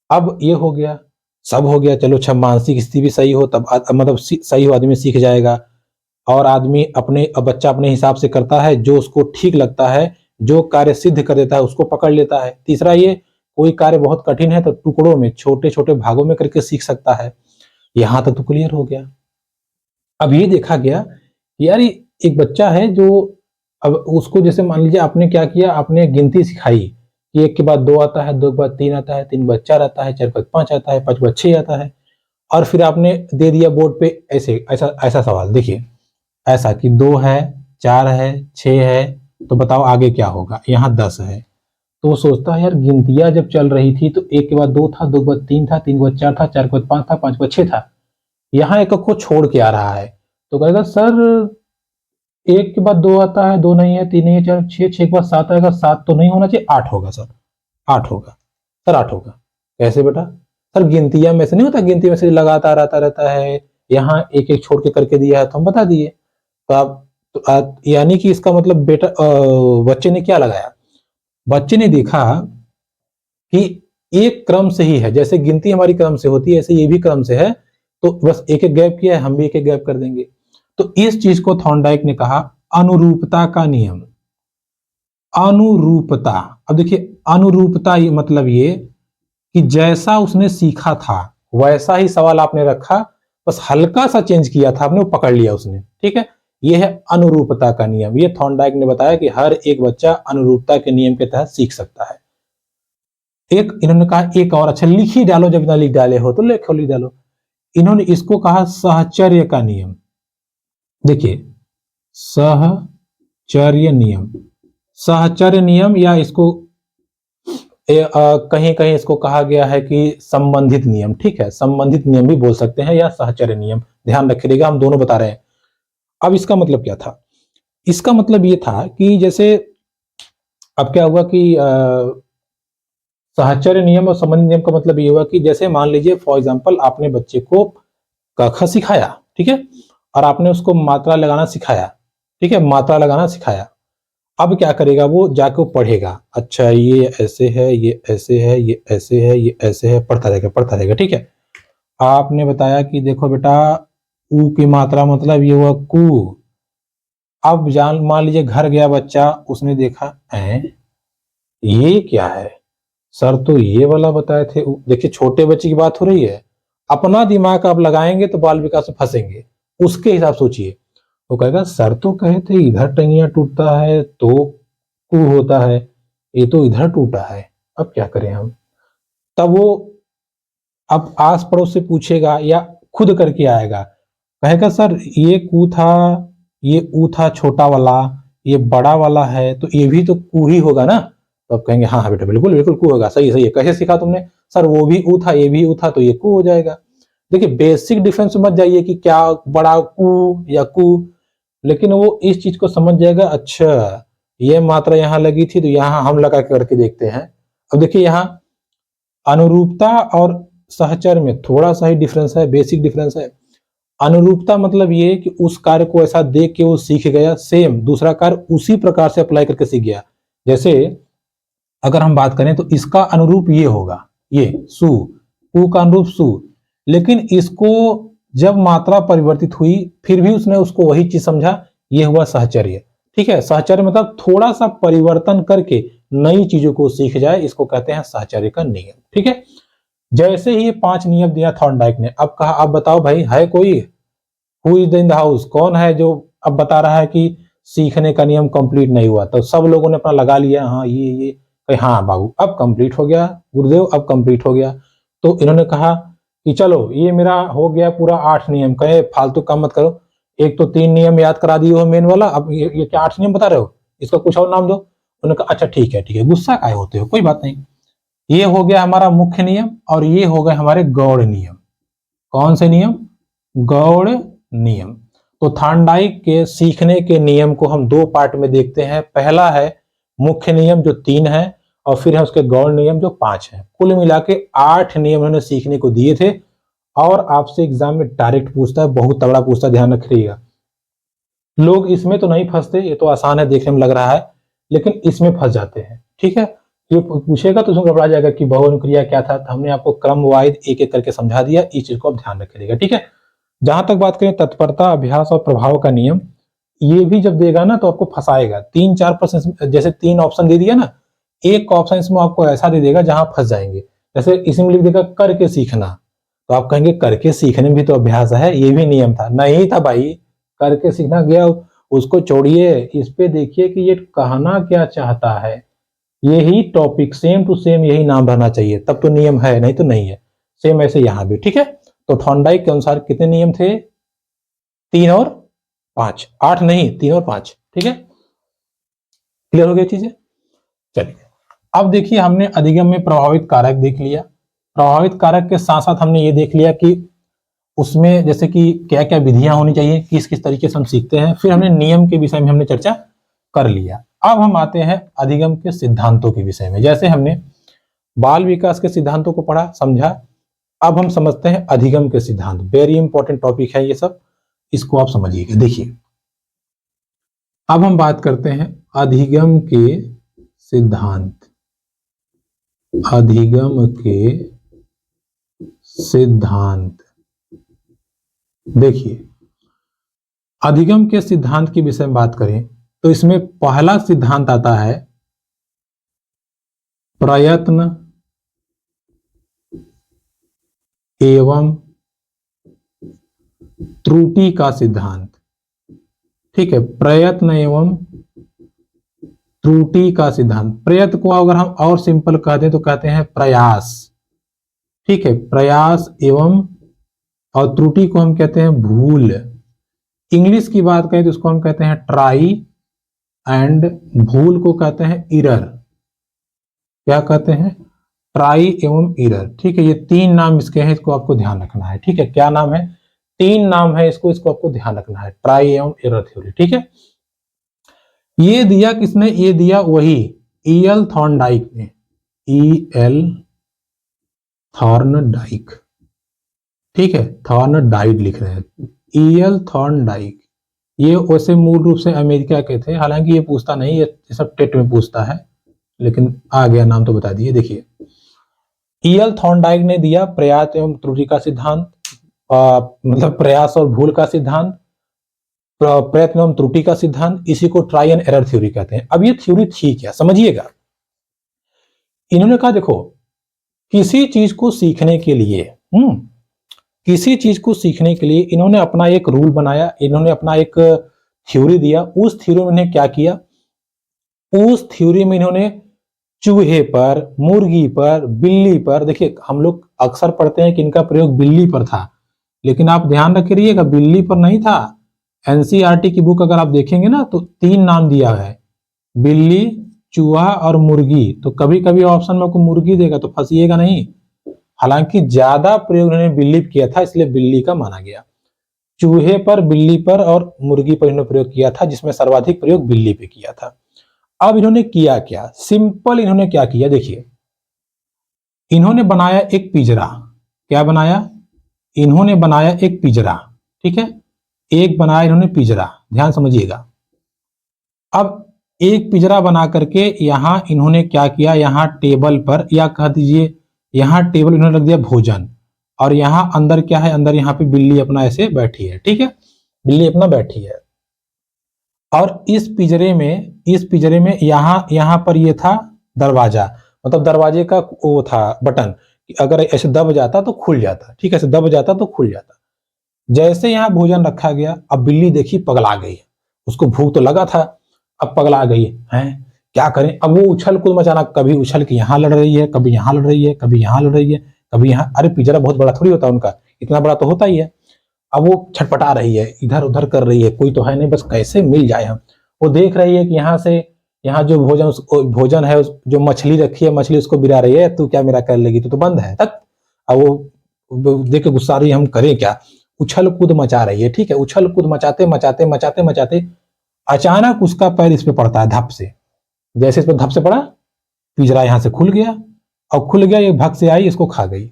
अब ये हो गया, सब हो गया। चलो अच्छा, मानसिक स्थिति भी सही हो तब मतलब सही हो, आदमी सीख जाएगा। और आदमी अपने बच्चा अपने हिसाब से करता है, जो उसको ठीक लगता है, जो कार्य सिद्ध कर देता है उसको पकड़ लेता है। तीसरा ये, कोई कार्य बहुत कठिन है तो टुकड़ों में छोटे छोटे भागों में करके सीख सकता है। यहां तक तो क्लियर हो गया। अब ये देखा गया कि यार एक बच्चा है जो, अब उसको जैसे मान लीजिए आपने क्या किया, आपने गिनती सिखाई कि 1 के बाद 2 आता है, 2 के बाद 3 आता है, 3 के बाद 4 आता है, 4 के बाद 5 आता है, 5 के बाद 6 आता है। और फिर आपने दे दिया बोर्ड पे ऐसे ऐसा ऐसा सवाल, देखिए ऐसा कि 2 है, 4 है, 6 है, तो बताओ आगे क्या होगा। यहाँ 10 है। तो वो सोचता है यार गिनतियां जब चल रही थी तो 1 के बाद 2 था, 2 के बाद 3 था, 3 के बाद 4 था, 4 के बाद 5 था, 5 के बाद 6 था। यहाँ एक को छोड़ के आ रहा है। तो कहेगा सर 1 के बाद 2 आता है, 2 नहीं है, 3 नहीं है, 4 6, 6 के बाद 7 आएगा, 7 तो नहीं होना चाहिए, 8 होगा सर, 8 होगा सर, 8 होगा। कैसे बेटा? सर गिनतियां में से नहीं होता, गिनती में से लगातार आता रहता है, यहाँ एक एक छोड़ के करके दिया है तो हम बता दिए। तो आप यानी कि इसका मतलब बेटा बच्चे ने क्या लगाया, बच्चे ने देखा कि एक क्रम से ही है, जैसे गिनती हमारी क्रम से होती है ऐसे ये भी क्रम से है, तो बस एक एक गैप किया है, हम भी एक एक गैप कर देंगे। तो इस चीज को थॉर्नडाइक ने कहा अनुरूपता का नियम। अनुरूपता, अब देखिए अनुरूपता ये मतलब ये कि जैसा उसने सीखा था वैसा ही सवाल आपने रखा, बस हल्का सा चेंज किया था आपने, वो पकड़ लिया उसने। ठीक है, ये है अनुरूपता का नियम। ये थॉर्नडाइक ने बताया कि हर एक बच्चा अनुरूपता के नियम के तहत सीख सकता है। एक इन्होंने कहा एक और, अच्छा लिख ही डालो, जब ना लिख डाले हो तो लिख डालो। इन्होंने इसको कहा सहचर्य का नियम। देखिए सहचर्य नियम, सहचर्य नियम, या इसको कहीं कहीं इसको कहा गया है कि संबंधित नियम। ठीक है, संबंधित नियम भी बोल सकते हैं या सहचर्य नियम, ध्यान रखिएगा, हम दोनों बता रहे हैं। अब इसका मतलब क्या था? इसका मतलब ये था कि जैसे अब क्या हुआ कि सहचर्य नियम और संबंधित नियम का मतलब ये हुआ कि जैसे मान लीजिए फॉर एग्जांपल आपने बच्चे को क ख सिखाया, ठीक है, और आपने उसको मात्रा लगाना सिखाया, ठीक है, मात्रा लगाना सिखाया। अब क्या करेगा वो, जाके वो पढ़ेगा, अच्छा ये ऐसे है, ये ऐसे है, ये ऐसे है, ये ऐसे है, पढ़ता रहेगा पढ़ता रहेगा। ठीक है, आपने बताया कि देखो बेटा ऊ की मात्रा मतलब ये हुआ कु। अब जान मान लीजिए घर गया बच्चा, उसने देखा ये क्या है, सर तो ये वाला बताए थे। देखिए छोटे बच्चे की बात हो रही है, अपना दिमाग आप लगाएंगे तो बाल विकास में फंसेंगे, उसके हिसाब सोचिए। वो कहेगा सर तो कहे थे इधर टंगिया टूटता है तो कु होता है, ये तो इधर टूटा है, अब क्या करें हम। तब वो अब आस पड़ोस से पूछेगा या खुद करके आएगा, कहेगा सर ये कु था, ये ऊ था छोटा वाला, ये बड़ा वाला है, तो ये भी तो कु ही होगा ना। तो आप कहेंगे हाँ हाँ बेटा बिल्कुल बिल्कुल कु होगा, सही सही है। कैसे सीखा तुमने? सर वो भी ऊ था, ये भी ऊ था, तो ये कु हो जाएगा। देखिए बेसिक डिफरेंस मत जाइए कि क्या बड़ा कु या कु, लेकिन वो इस चीज को समझ जाएगा, अच्छा ये मात्रा यहाँ लगी थी तो यहाँ हम लगा करके देखते हैं। अब देखिए यहाँ अनुरूपता और सहचर में थोड़ा सा ही डिफरेंस है, बेसिक डिफरेंस है। अनुरूपता मतलब ये कि उस कार्य को ऐसा देख के वो सीख गया, सेम दूसरा कार्य उसी प्रकार से अप्लाई करके सीख गया। जैसे अगर हम बात करें तो इसका अनुरूप ये होगा, ये सु, उ का अनुरूप सु, लेकिन इसको जब मात्रा परिवर्तित हुई फिर भी उसने उसको वही चीज समझा, ये हुआ सहचर्य। ठीक है, सहचर्य मतलब थोड़ा सा परिवर्तन करके नई चीजों को सीख जाए, इसको कहते हैं सहचर्य का नियम। ठीक है, जैसे ही ये 5 नियम दिया थॉर्नडाइक ने, अब कहा अब बताओ भाई है कोई, who is in the house, कौन है जो अब बता रहा है कि सीखने का नियम कंप्लीट नहीं हुआ। तो सब लोगों ने अपना लगा लिया, हाँ ये हाँ बाबू अब कंप्लीट हो गया, गुरुदेव अब कंप्लीट हो गया। तो इन्होंने कहा कि चलो ये मेरा हो गया पूरा 8 नियम। कहे फालतू काम मत करो, एक तो 3 नियम याद करा दिए हो मेन वाला, अब ये क्या 8 नियम बता रहे हो, इसका कुछ और नाम दो। उन्होंने कहा अच्छा ठीक है, गुस्सा काहे होते हो, कोई बात नहीं। ये हो गया हमारा मुख्य नियम और ये हो गए हमारे गौड़ नियम। कौन से नियम? गौड़ नियम। तो थॉर्नडाइक के सीखने के नियम को हम 2 पार्ट में देखते हैं। पहला है मुख्य नियम जो 3 है और फिर है उसके गौड़ नियम जो 5 है। कुल मिला के 8 नियम उन्होंने सीखने को दिए थे। और आपसे एग्जाम में डायरेक्ट पूछता है, बहुत तगड़ा पूछता है, ध्यान रखिएगा। लोग इसमें तो नहीं फंसते, ये तो आसान है, देखने में लग रहा है, लेकिन इसमें फंस जाते हैं। ठीक है, ये पूछेगा तो उसमें घबरा जाएगा कि बहुअनुक्रिया क्या था। तो हमने आपको क्रम वाइज एक एक करके समझा दिया, इस चीज को आप ध्यान रखिएगा। ठीक है, जहां तक बात करें तत्परता, अभ्यास और प्रभाव का नियम, ये भी जब देगा ना तो आपको फंसाएगा। 3-4% जैसे 3 ऑप्शन दे दिया ना, एक ऑप्शन इसमें आपको ऐसा दे देगा जहां फंस जाएंगे। जैसे इसमें लिख देगा करके सीखना, तो आप कहेंगे करके सीखने में भी तो अभ्यास है, ये भी नियम था। नहीं था भाई, करके सीखना गया, उसको छोड़िए, इस पे देखिए कि ये कहना क्या चाहता है। यही टॉपिक सेम टू सेम यही नाम रहना चाहिए, तब तो नियम है, नहीं तो नहीं है। सेम ऐसे यहां भी। ठीक है, तो थॉर्नडाइक के अनुसार कितने नियम थे? 3 और 5, 8 नहीं, 3 और 5। ठीक है, क्लियर हो गई चीजें। चलिए अब देखिए, हमने अधिगम में प्रभावित कारक देख लिया। प्रभावित कारक के साथ साथ हमने ये देख लिया कि उसमें जैसे कि क्या क्या विधियां होनी चाहिए, किस किस तरीके से हम सीखते हैं। फिर हमने नियम के विषय में हमने चर्चा कर लिया। अब हम आते हैं अधिगम के सिद्धांतों के विषय में। जैसे हमने बाल विकास के सिद्धांतों को पढ़ा, समझा, अब हम समझते हैं अधिगम के सिद्धांत। वेरी इंपॉर्टेंट टॉपिक है ये सब, इसको आप समझिएगा। देखिए अब हम बात करते हैं अधिगम के सिद्धांत। अधिगम के सिद्धांत, देखिए अधिगम के सिद्धांत के विषय में बात करें तो इसमें पहला सिद्धांत आता है प्रयत्न एवं त्रुटि का सिद्धांत। ठीक है, प्रयत्न एवं त्रुटि का सिद्धांत। प्रयत्न को अगर हम और सिंपल कहते हैं तो कहते हैं प्रयास। ठीक है, प्रयास एवं, और त्रुटि को हम कहते हैं भूल। इंग्लिश की बात करें तो इसको हम कहते हैं ट्राई, एंड भूल को कहते हैं इरर। क्या कहते हैं? ट्राई एवं इरर। ठीक है, ये 3 नाम इसके हैं, इसको आपको ध्यान रखना है। ठीक है, क्या नाम है? 3 नाम है इसको आपको ध्यान रखना है, ट्राई एवं इरर थ्योरी। ठीक है, ये दिया किसने? ये दिया वही E.L. थॉर्नडाइक ने। E.L. थॉर्नडाइक। ठीक है, थॉर्नडाइक लिख रहे हैं, E.L. थॉर्नडाइक। ये वैसे मूल रूप से अमेरिका के थे, हालांकि ये पूछता नहीं, ये सब टेट में पूछता है, लेकिन आ गया नाम तो बता दिए। देखिए E.L. थॉर्नडाइक ने दिया प्रयास एवं त्रुटि का सिद्धांत, मतलब प्रयास और भूल का सिद्धांत, प्रयत्न एवं त्रुटि का सिद्धांत। इसी को ट्राई एंड एरर थ्योरी कहते हैं। अब ये थ्योरी थी क्या, समझिएगा। इन्होंने कहा देखो, किसी चीज को सीखने के लिए किसी चीज को सीखने के लिए इन्होंने अपना एक रूल बनाया, इन्होंने अपना एक थ्योरी दिया। उस थ्योरी में इन्होंने क्या किया? उस थ्योरी में इन्होंने चूहे पर, मुर्गी पर, बिल्ली पर, देखिए हम लोग अक्सर पढ़ते हैं कि इनका प्रयोग बिल्ली पर था, लेकिन आप ध्यान रखिएगा बिल्ली पर नहीं था। एनसीईआरटी की बुक अगर आप देखेंगे ना तो 3 नाम दिया है, बिल्ली, चूहा और मुर्गी। तो कभी कभी ऑप्शन में आपको मुर्गी देगा तो फंसिएगा नहीं। हालांकि ज्यादा प्रयोग उन्होंने बिल्ली पर किया था, इसलिए बिल्ली का माना गया। चूहे पर, बिल्ली पर और मुर्गी पर इन्होंने प्रयोग किया था, जिसमें सर्वाधिक प्रयोग बिल्ली पे किया था। अब इन्होंने किया क्या? सिंपल इन्होंने क्या किया, देखिए इन्होंने बनाया एक पिंजरा। क्या बनाया? इन्होंने बनाया एक पिंजरा। ठीक है, एक बनाया इन्होंने पिंजरा, ध्यान समझिएगा। अब एक पिंजरा बना करके यहां इन्होंने क्या किया? यहां टेबल पर, या कह दीजिए यहां टेबल इन्होंने रख दिया भोजन, और यहां अंदर क्या है? अंदर यहां पे बिल्ली अपना ऐसे बैठी है। ठीक है, बिल्ली अपना बैठी है, और इस पिंजरे में यहां पर ये था दरवाजा, मतलब दरवाजे का वो था बटन, अगर ऐसे दब जाता तो खुल जाता। ठीक है, ऐसे दब जाता तो खुल जाता। जैसे यहां भोजन रखा गया, अब बिल्ली देखी पगला गई, उसको भूख तो लगा था, अब पगला गई है, क्या करें। अब वो उछल कूद मचाना, कभी उछल के यहाँ लड़ रही है, कभी यहाँ लड़ रही है, कभी यहाँ लड़ रही है, कभी यहाँ। अरे पिंजरा बहुत बड़ा थोड़ी होता है उनका, इतना बड़ा तो होता ही है। अब वो छटपटा रही है, इधर उधर कर रही है, कोई तो है नहीं, बस कैसे मिल जाए हम। वो देख रही है कि यहाँ से, यहाँ जो भोजन है, जो मछली रखी है, मछली उसको गिरा रही है, तू क्या मेरा कर लेगी, तो बंद है तक। अब वो देख के गुस्सा रही है, हम करें क्या। उछल कूद मचा रही है, ठीक है, उछल कूद मचाते मचाते मचाते मचाते अचानक उसका पैर इस पे पड़ता है, धप से। जैसे इस पर धप से पड़ा, पिंजरा यहां से खुल गया, और खुल गया, ये भग से आई, इसको खा गई।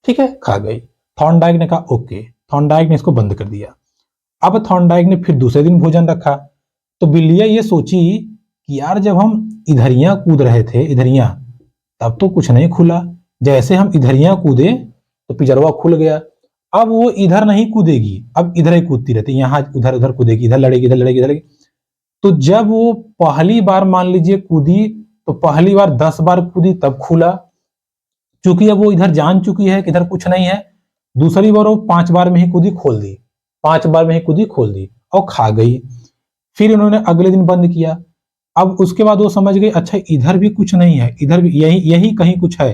ठीक है, खा गई। थॉर्नडाइक ने कहा ओके, थॉर्नडाइक ने इसको बंद कर दिया। अब थॉर्नडाइक ने फिर दूसरे दिन भोजन रखा, तो बिल्लिया ये सोची कि यार जब हम इधरियां कूद रहे थे, इधरियां, तब तो कुछ नहीं खुला, जैसे हम इधरियां कूदे तो पिंजरवा खुल गया। अब वो इधर नहीं कूदेगी, अब इधर ही कूदती रहती, यहाँ उधर उधर कूदेगी, इधर लड़ेगी, इधर लड़ेगी, इधर लड़ेगी। तो जब वो पहली बार मान लीजिए कूदी, तो पहली बार 10 बार कूदी तब खुला, क्योंकि अब वो इधर जान चुकी है कि इधर कुछ नहीं है। दूसरी बार वो 5 बार में ही कूदी, खोल दी, 5 बार में ही कूदी, खोल दी, और खा गई। फिर उन्होंने अगले दिन बंद किया। अब उसके बाद वो समझ गई, अच्छा इधर भी कुछ नहीं है, इधर भी यही यही कहीं कुछ है।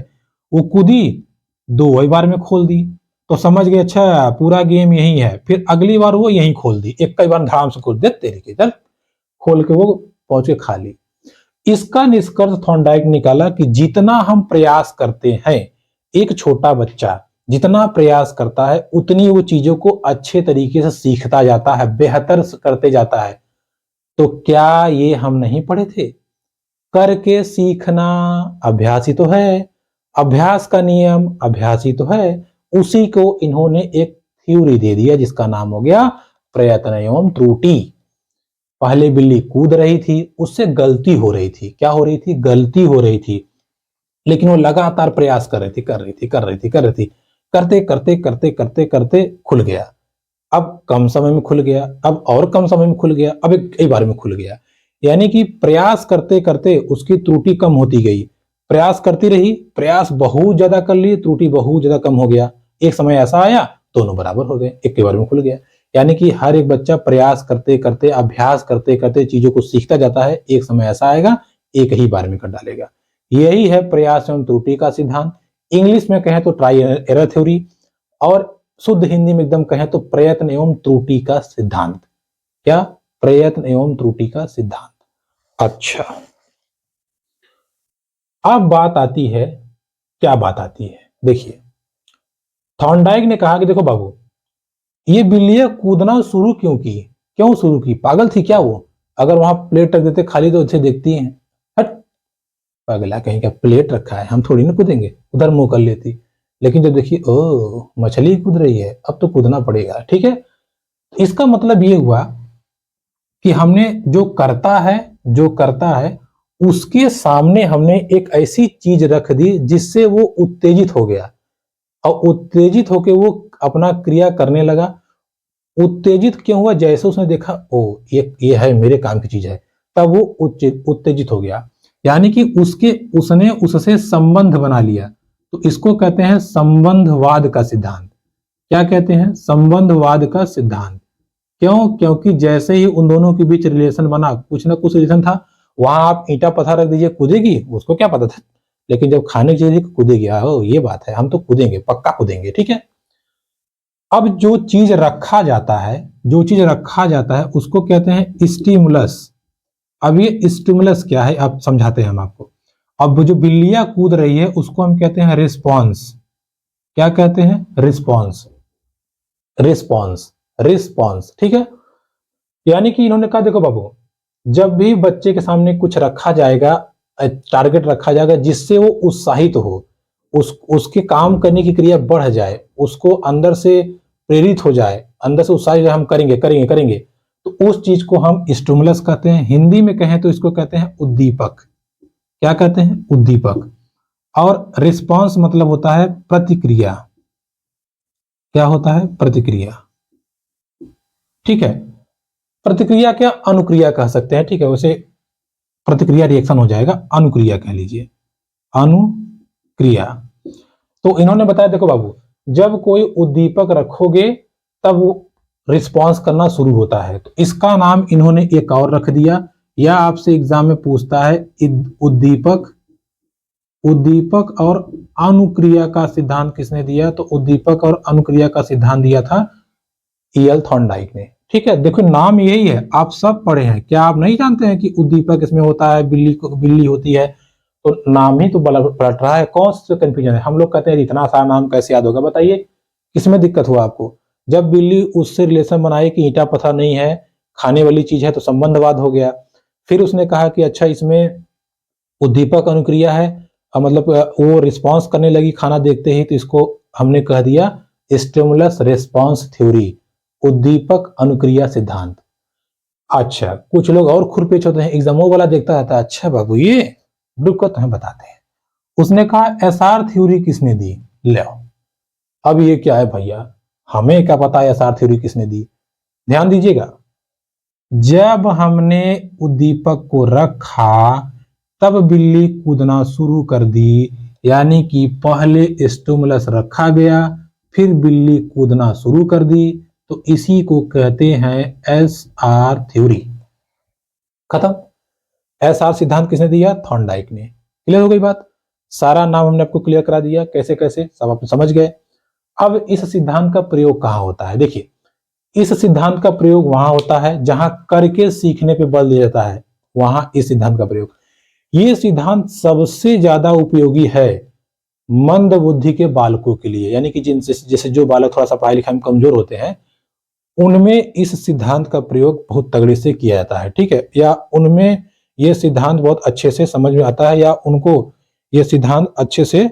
वो कूदी, 2 बार में खोल दी, तो समझ गए अच्छा पूरा गेम यही है। फिर अगली बार वो यही खोल दी, एक कई बार धड़ाम से खोल दे, तेरे के चल खोल के वो पहुंच के खा ली। इसका निष्कर्ष थॉर्नडाइक निकाला कि जितना हम प्रयास करते हैं, एक छोटा बच्चा जितना प्रयास करता है, उतनी वो चीजों को अच्छे तरीके से सीखता जाता है, बेहतर करते जाता है। तो क्या ये हम नहीं पढ़े थे, करके सीखना अभ्यास ही तो है, अभ्यास का नियम अभ्यास ही तो है। उसी को इन्होंने एक थ्योरी दे दिया, जिसका नाम हो गया प्रयत्न एवं त्रुटि। पहले बिल्ली कूद रही थी, उससे गलती हो रही थी, क्या हो रही थी, गलती हो रही थी, लेकिन वो लगातार प्रयास कर रही थी, कर रही थी, कर रही थी, कर रही थी, करते करते करते करते करते खुल गया। अब कम समय में खुल गया, अब और कम समय में खुल गया, अब एक बार में खुल गया। यानी कि प्रयास करते करते उसकी त्रुटि कम होती गई, प्रयास करती रही, प्रयास बहुत ज्यादा कर ली, त्रुटि बहुत ज्यादा कम हो गया। एक समय ऐसा आया, दोनों बराबर हो गए, एक के बार में खुल गया। यानी कि हर एक बच्चा प्रयास करते करते, अभ्यास करते करते चीजों को सीखता जाता है, एक समय ऐसा आएगा, एक ही बार में कर डालेगा। यही है प्रयास एवं त्रुटि का सिद्धांत। इंग्लिश में कहें तो ट्राई एरर थ्योरी, और शुद्ध हिंदी में एकदम कहें तो प्रयत्न एवं त्रुटि का सिद्धांत। क्या, प्रयत्न एवं त्रुटि का सिद्धांत। अच्छा, अब बात आती है, क्या बात आती है, देखिए थॉर्नडाइक ने कहा कि देखो बाबू, ये बिल्लियां कूदना शुरू क्यों की, क्यों शुरू की, पागल थी क्या वो, अगर वहां प्लेट रख देते खाली तो उसे देखती हैं, हट पागला कहीं का, प्लेट रखा है, हम थोड़ी ना कूदेंगे, उधर मुंह कर लेती। लेकिन जब देखिए ओ मछली कूद रही है, अब तो कूदना पड़ेगा, ठीक है। इसका मतलब ये हुआ कि हमने जो करता है उसके सामने हमने एक ऐसी चीज रख दी जिससे वो उत्तेजित हो गया, और उत्तेजित होकर वो अपना क्रिया करने लगा। उत्तेजित क्यों हुआ, जैसे उसने देखा ओ ये है मेरे काम की चीज है, तब वो उत्तेजित हो गया। यानी कि उसने उससे संबंध बना लिया। तो इसको कहते हैं संबंधवाद का सिद्धांत। क्या कहते हैं, संबंधवाद का सिद्धांत। क्यों, क्योंकि जैसे ही उन दोनों के बीच रिलेशन बना, कुछ ना कुछ रिलेशन था, वहां आप ईंटा पत्थर रख दीजिए, कूदेगी, उसको क्या पता था, लेकिन जब खाने की चीज कूदेगी, ओ ये बात है, हम तो कूदेंगे, पक्का कूदेंगे, ठीक है। अब जो चीज रखा जाता है, जो चीज रखा जाता है उसको कहते हैं स्टिमुलस। अब ये स्टिमुलस क्या है, अब समझाते हैं हम आपको। अब जो बिल्लियां कूद रही है उसको हम कहते हैं रिस्पॉन्स। क्या कहते हैं, रिस्पॉन्स, रिस्पॉन्स, रिस्पॉन्स, ठीक है। यानी कि इन्होंने कहा देखो बाबू, जब भी बच्चे के सामने कुछ रखा जाएगा, टारगेट रखा जाएगा जिससे वो उत्साहित हो, उसके काम करने की क्रिया बढ़ जाए, उसको अंदर से प्रेरित हो जाए, अंदर से उत्साहित, हम करेंगे करेंगे करेंगे, तो उस चीज को हम स्टिमुलस कहते हैं। हिंदी में कहें तो इसको कहते हैं उद्दीपक। क्या कहते हैं, उद्दीपक। और रिस्पॉन्स मतलब होता है प्रतिक्रिया। क्या होता है, प्रतिक्रिया, ठीक है। प्रतिक्रिया क्या, अनुक्रिया कह सकते हैं, ठीक है, वैसे प्रतिक्रिया रिएक्शन हो जाएगा, अनुक्रिया कह लीजिए, अनुक्रिया। तो इन्होंने बताया देखो बाबू, जब कोई उद्दीपक रखोगे तब वो रिस्पॉन्स करना शुरू होता है। तो इसका नाम इन्होंने एक और रख दिया, या आपसे एग्जाम में पूछता है उद्दीपक उद्दीपक और अनुक्रिया का सिद्धांत किसने दिया, तो उद्दीपक और अनुक्रिया का सिद्धांत दिया था ईएल थॉर्नडाइक ने। ठीक है, देखो नाम यही है, आप सब पढ़े हैं, क्या आप नहीं जानते हैं कि उद्दीपक इसमें होता है, बिल्ली होती है, तो नाम ही तो पलट रहा है, कौन सा कंफ्यूजन है। हम लोग कहते हैं इतना सारा नाम कैसे याद होगा, बताइए किसमें दिक्कत हुआ आपको। जब बिल्ली उससे रिलेशन बनाए कि ईंटा पत्थर नहीं है, खाने वाली चीज है, तो संबंधवाद हो गया। फिर उसने कहा कि अच्छा इसमें उद्दीपक अनुक्रिया है, मतलब वो रिस्पॉन्स करने लगी खाना देखते ही, तो इसको हमने कह दिया स्टिमुलस रिस्पॉन्स थ्योरी, उद्दीपक अनुक्रिया सिद्धांत। अच्छा, कुछ लोग और खुरपेच होते हैं, एग्जामों वाला देखता रहता है, अच्छा बाबू ये रुको तुम्हें बताते हैं। उसने कहा एसआर थ्योरी किसने दी, ले अब ये क्या है भैया, हमें क्या पता है एसआर थ्योरी किसने दी। ध्यान दीजिएगा, जब हमने उद्दीपक को रखा तब बिल्ली कूदना शुरू कर दी, यानी कि पहले स्टिमुलस रखा गया फिर बिल्ली कूदना शुरू कर दी, तो इसी को कहते हैं एसआर थ्योरी। खत्म। एसआर सिद्धांत किसने दिया, थॉर्नडाइक ने। क्लियर हो गई बात, सारा नाम हमने आपको क्लियर करा दिया, कैसे कैसे सब आप समझ गए। अब इस सिद्धांत का प्रयोग कहां होता है, देखिए इस सिद्धांत का प्रयोग वहां होता है जहां करके सीखने पे बल दिया जाता है, वहां इस सिद्धांत का प्रयोग। ये सिद्धांत सबसे ज्यादा उपयोगी है मंद बुद्धि के बालकों के लिए, यानी कि जिनसे जैसे जो बालक थोड़ा सा पढ़ाई लिखाई में कमजोर होते हैं, उनमें इस सिद्धांत का प्रयोग बहुत तगड़े से किया जाता है। ठीक है, या उनमें यह सिद्धांत बहुत अच्छे से समझ में आता है, या उनको यह सिद्धांत अच्छे से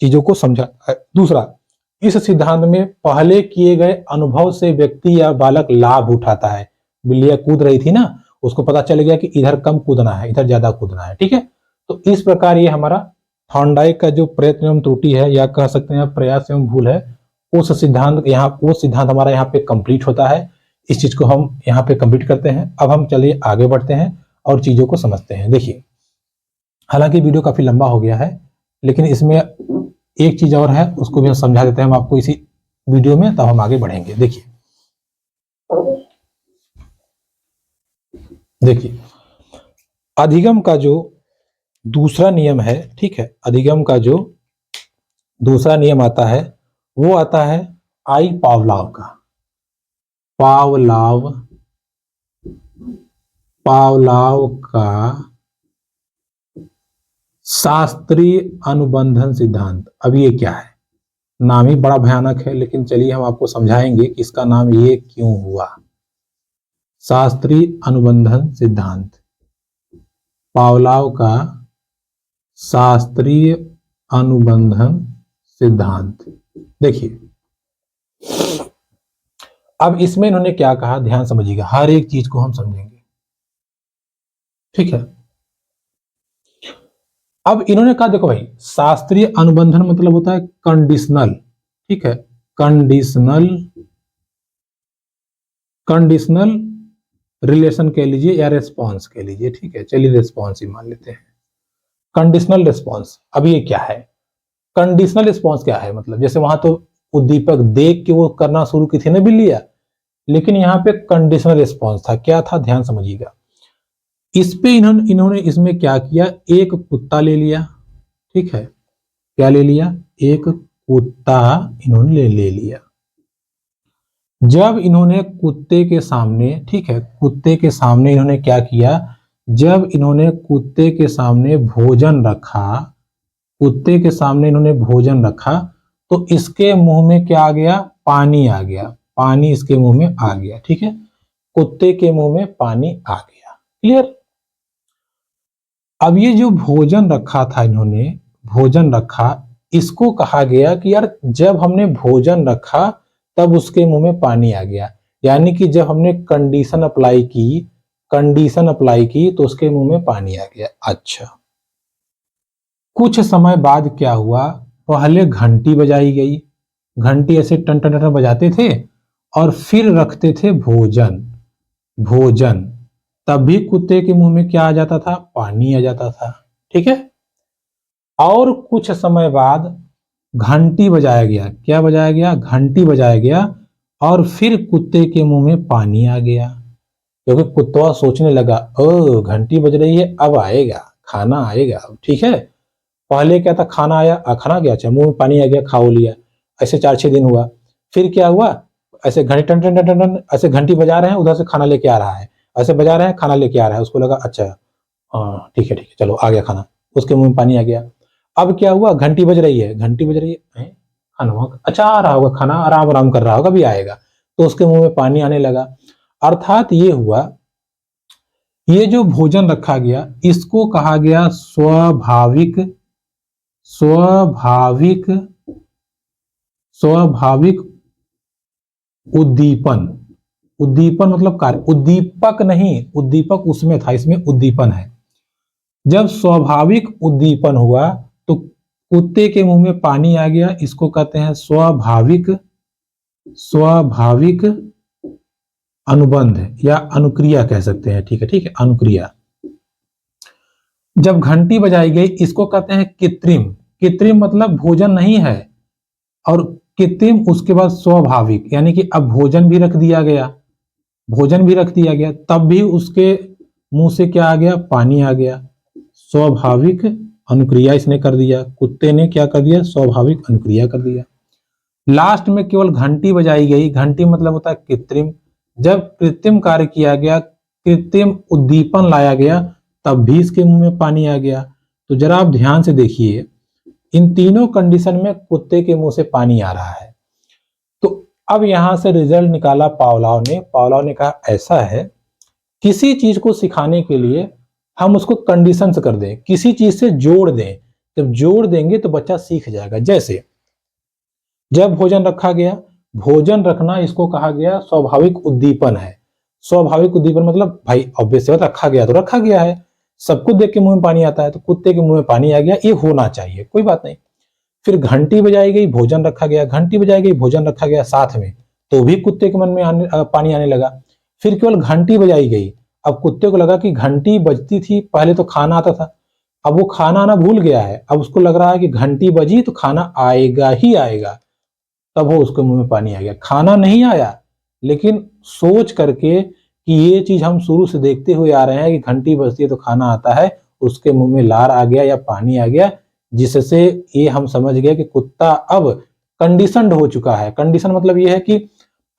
चीजों को समझा है। दूसरा, इस सिद्धांत में पहले किए गए अनुभव से व्यक्ति या बालक लाभ उठाता है। बिल्लियां कूद रही थी ना, उसको पता चल गया कि इधर कम कूदना है, इधर ज्यादा कूदना है। ठीक है, तो इस प्रकार ये हमारा थॉर्नडाइक का जो प्रयत्न एवं त्रुटि है, या कह सकते हैं प्रयास एवं भूल है, उस सिद्धांत वो सिद्धांत हमारा यहाँ पे कंप्लीट होता है। इस चीज को हम यहाँ पे कंप्लीट करते हैं। अब हम चलिए आगे बढ़ते हैं और चीजों को समझते हैं। देखिए, हालांकि वीडियो काफी लंबा हो गया है, लेकिन इसमें एक चीज और है, उसको भी हम समझा देते हैं हम आपको इसी वीडियो में, तब हम आगे बढ़ेंगे। देखिए अधिगम का जो दूसरा नियम है, ठीक है, अधिगम का जो दूसरा नियम आता है वो आता है आई पावलाव का। पावलाव का शास्त्रीय अनुबंधन सिद्धांत। अब ये क्या है, नाम ही बड़ा भयानक है, लेकिन चलिए हम आपको समझाएंगे कि इसका नाम ये क्यों हुआ। शास्त्रीय अनुबंधन सिद्धांत, पावलाव का शास्त्रीय अनुबंधन सिद्धांत। देखिए अब इसमें इन्होंने क्या कहा, ध्यान समझिएगा, हर एक चीज को हम समझेंगे। ठीक है, अब इन्होंने कहा देखो भाई, शास्त्रीय अनुबंधन मतलब होता है कंडीशनल। ठीक है, कंडीशनल रिलेशन कह लीजिए या रेस्पॉन्स कह लीजिए। ठीक है, चलिए रेस्पॉन्स ही मान लेते हैं, कंडीशनल रेस्पॉन्स। अब ये क्या है, कंडीशनल रिस्पॉन्स क्या है, मतलब जैसे वहां तो उद्दीपक देख के वो करना शुरू की थी ना बिल्लियां, लेकिन यहाँ पे कंडीशनल रिस्पॉन्स था। क्या था, ध्यान समझिएगा। इस पे इन्होंने इसमें क्या किया, एक कुत्ता ले लिया। ठीक है, क्या ले लिया, एक कुत्ता इन्होंने ले लिया। जब इन्होंने कुत्ते के सामने, ठीक है, कुत्ते के सामने इन्होंने क्या किया, जब इन्होंने कुत्ते के सामने भोजन रखा, कुत्ते के सामने इन्होंने भोजन रखा, तो इसके मुंह में क्या आ गया, पानी आ गया, पानी इसके मुंह में आ गया। ठीक है, कुत्ते के मुंह में पानी आ गया। क्लियर। अब ये जो भोजन रखा था इन्होंने, भोजन रखा, इसको कहा गया कि यार जब हमने भोजन रखा तब उसके मुंह में पानी आ गया, यानी कि जब हमने कंडीशन अप्लाई की तो उसके मुंह में पानी आ गया। अच्छा, कुछ समय बाद क्या हुआ, पहले घंटी बजाई गई, घंटी ऐसे टन टन टन बजाते थे, और फिर रखते थे भोजन, तब भी कुत्ते के मुंह में क्या आ जाता था, पानी आ जाता था। ठीक है, और कुछ समय बाद घंटी बजाया गया, क्या बजाया गया, घंटी बजाया गया, और फिर कुत्ते के मुंह में पानी आ गया, क्योंकि कुत्ता सोचने लगा, ओ घंटी बज रही है, अब आएगा खाना, आएगा, ठीक है। पहले क्या था, खाना आया, खाना क्या, अच्छा मुंह में पानी आ गया, खा लिया। ऐसे 4-6 दिन हुआ। फिर क्या हुआ, ऐसे घंटी टन टन टन टन टन, ऐसे घंटी बजा रहे हैं, उधर से खाना लेके आ रहा है, ऐसे बजा रहे हैं, खाना लेके आ रहा है। उसको लगा अच्छा हाँ ठीक है ठीक है, चलो आ गया खाना, उसके मुंह में पानी आ गया। अब क्या हुआ, घंटी बज रही है, घंटी बज रही है, खाना अच्छा आ रहा होगा, खाना आराम आराम कर रहा होगा, अभी आएगा, तो उसके मुंह में पानी आने लगा। अर्थात ये हुआ, ये जो भोजन रखा गया इसको कहा गया स्वाभाविक स्वाभाविक स्वाभाविक उद्दीपन। उद्दीपन मतलब कार्य, उद्दीपक नहीं, उद्दीपक उसमें था, इसमें उद्दीपन है। जब स्वाभाविक उद्दीपन हुआ तो कुत्ते के मुंह में पानी आ गया, इसको कहते हैं स्वाभाविक अनुबंध या अनुक्रिया कह सकते हैं, ठीक है ठीक है, अनुक्रिया। जब घंटी बजाई गई इसको कहते हैं कृत्रिम। कृत्रिम मतलब भोजन नहीं है, और कृत्रिम उसके बाद स्वाभाविक, यानी कि अब भोजन भी रख दिया गया, भोजन भी रख दिया गया, तब भी उसके मुंह से क्या आ गया, पानी आ गया। स्वाभाविक अनुक्रिया इसने कर दिया, कुत्ते ने क्या कर दिया, स्वाभाविक अनुक्रिया कर दिया। लास्ट में केवल घंटी बजाई गई, घंटी मतलब होता है कृत्रिम। जब कृत्रिम कार्य किया गया, कृत्रिम उद्दीपन लाया गया, तब भी इसके मुंह में पानी आ गया। तो जरा आप ध्यान से देखिए, इन तीनों कंडीशन में कुत्ते के मुंह से पानी आ रहा है। तो अब यहां से रिजल्ट निकाला पावलोव ने। पावलोव ने कहा ऐसा है, किसी चीज को सिखाने के लिए हम उसको कंडीशंस कर दें, किसी चीज से जोड़ दें। जब जोड़ देंगे तो बच्चा सीख जाएगा। जैसे जब भोजन रखा गया, भोजन रखना इसको कहा गया स्वाभाविक उद्दीपन है। स्वाभाविक उद्दीपन मतलब भाई ऑब्वियस रखा गया तो रखा गया है, सबको देख के मुंह में पानी आता है, तो कुत्ते के मुंह में पानी आ गया, ये होना चाहिए, कोई बात नहीं। फिर घंटी बजाई गई, भोजन रखा गया, घंटी बजाई गई, भोजन रखा गया साथ में, तो भी कुत्ते के मन में पानी आने लगा। फिर केवल घंटी बजाई गई, अब कुत्ते को लगा कि घंटी बजती थी, पहले तो खाना आता था, अब वो खाना आना भूल गया है, अब उसको लग रहा है कि घंटी बजी तो खाना आएगा ही आएगा, तब वो उसके मुंह में पानी आ गया। खाना नहीं आया, लेकिन सोच करके कि ये चीज हम शुरू से देखते हुए आ रहे हैं कि घंटी बजती है तो खाना आता है, उसके मुंह में लार आ गया या पानी आ गया, जिससे ये हम समझ गए कि कुत्ता अब कंडीशनड हो चुका है। कंडीशन मतलब ये है कि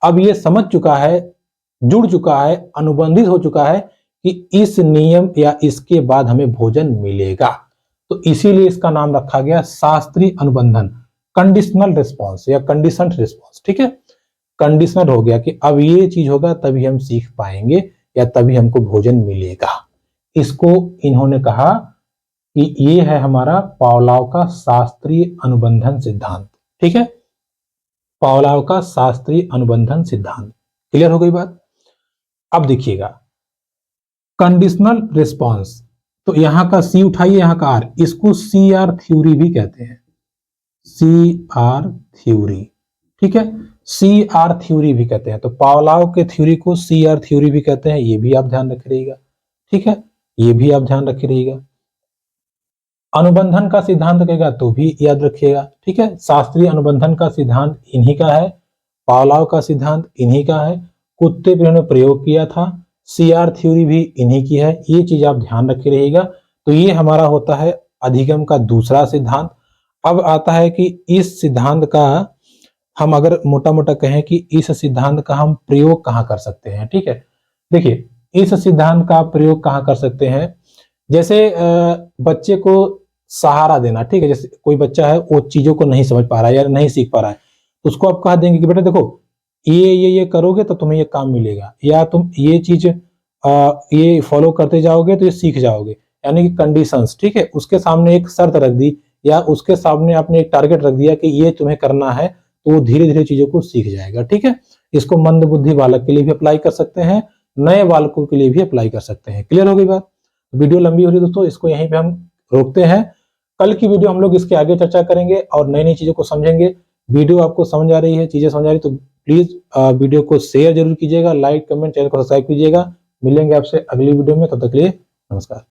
अब ये समझ चुका है, जुड़ चुका है, अनुबंधित हो चुका है कि इस नियम या इसके बाद हमें भोजन मिलेगा। तो इसीलिए इसका नाम रखा गया शास्त्रीय अनुबंधन, कंडीशनल रिस्पॉन्स या कंडीशनड रिस्पॉन्स, ठीक है। कंडीशनल हो गया कि अब ये चीज होगा तभी हम सीख पाएंगे या तभी हमको भोजन मिलेगा। इसको इन्होंने कहा कि ये है हमारा पावलोव का शास्त्रीय अनुबंधन सिद्धांत, ठीक है। पावलोव का शास्त्रीय अनुबंधन सिद्धांत, क्लियर हो गई बात। अब देखिएगा कंडीशनल रिस्पॉन्स, तो यहां का सी उठाइए, यहां का आर, इसको सी आर थ्योरी भी कहते हैं, सी आर थ्योरी, ठीक है, सी आर थ्योरी भी कहते हैं। तो पावलोव के थ्योरी को सी आर थ्योरी भी कहते हैं, ये भी आप ध्यान रखे रहिएगा, ठीक है, ये भी आप ध्यान रखे रहिएगा। अनुबंधन का सिद्धांत कहेगा तो भी याद रखिएगा, ठीक है। शास्त्रीय अनुबंधन का सिद्धांत इन्हीं का है, पावलोव का सिद्धांत इन्हीं का है, कुत्ते पे उन्होंने प्रयोग किया था, सीआर थ्योरी भी इन्हीं की है, ये चीज आप ध्यान रखे रहिएगा। तो ये हमारा होता है अधिगम का दूसरा सिद्धांत। अब आता है कि इस सिद्धांत का हम अगर मोटा मोटा कहें कि इस सिद्धांत का हम प्रयोग कहाँ कर सकते हैं, ठीक है। देखिए इस सिद्धांत का प्रयोग कहाँ कर सकते हैं, जैसे बच्चे को सहारा देना, ठीक है। जैसे कोई बच्चा है वो चीजों को नहीं समझ पा रहा है या नहीं सीख पा रहा है, तो उसको आप कह देंगे कि बेटा देखो ये करोगे तो तुम्हें ये काम मिलेगा, या तुम ये चीज ये फॉलो करते जाओगे तो ये सीख जाओगे, यानी कि कंडीशंस, ठीक है। उसके सामने एक शर्त रख दी या उसके सामने आपने एक टारगेट रख दिया कि ये तुम्हें करना है, तो वो धीरे धीरे चीजों को सीख जाएगा, ठीक है। इसको मंद बुद्धि बालक के लिए भी अप्लाई कर सकते हैं, नए बालकों के लिए भी अप्लाई कर सकते हैं। क्लियर हो गई बात। वीडियो लंबी हो रही है दोस्तों, इसको यहीं पे हम रोकते हैं। कल की वीडियो हम लोग इसके आगे चर्चा करेंगे और नई नई चीजों को समझेंगे। वीडियो आपको समझ आ रही है, चीजें समझ आ रही है तो प्लीज वीडियो को शेयर जरूर कीजिएगा, लाइक कमेंट, चैनल को सब्सक्राइब कीजिएगा। मिलेंगे आपसे अगली वीडियो में, तब तक के लिए नमस्कार।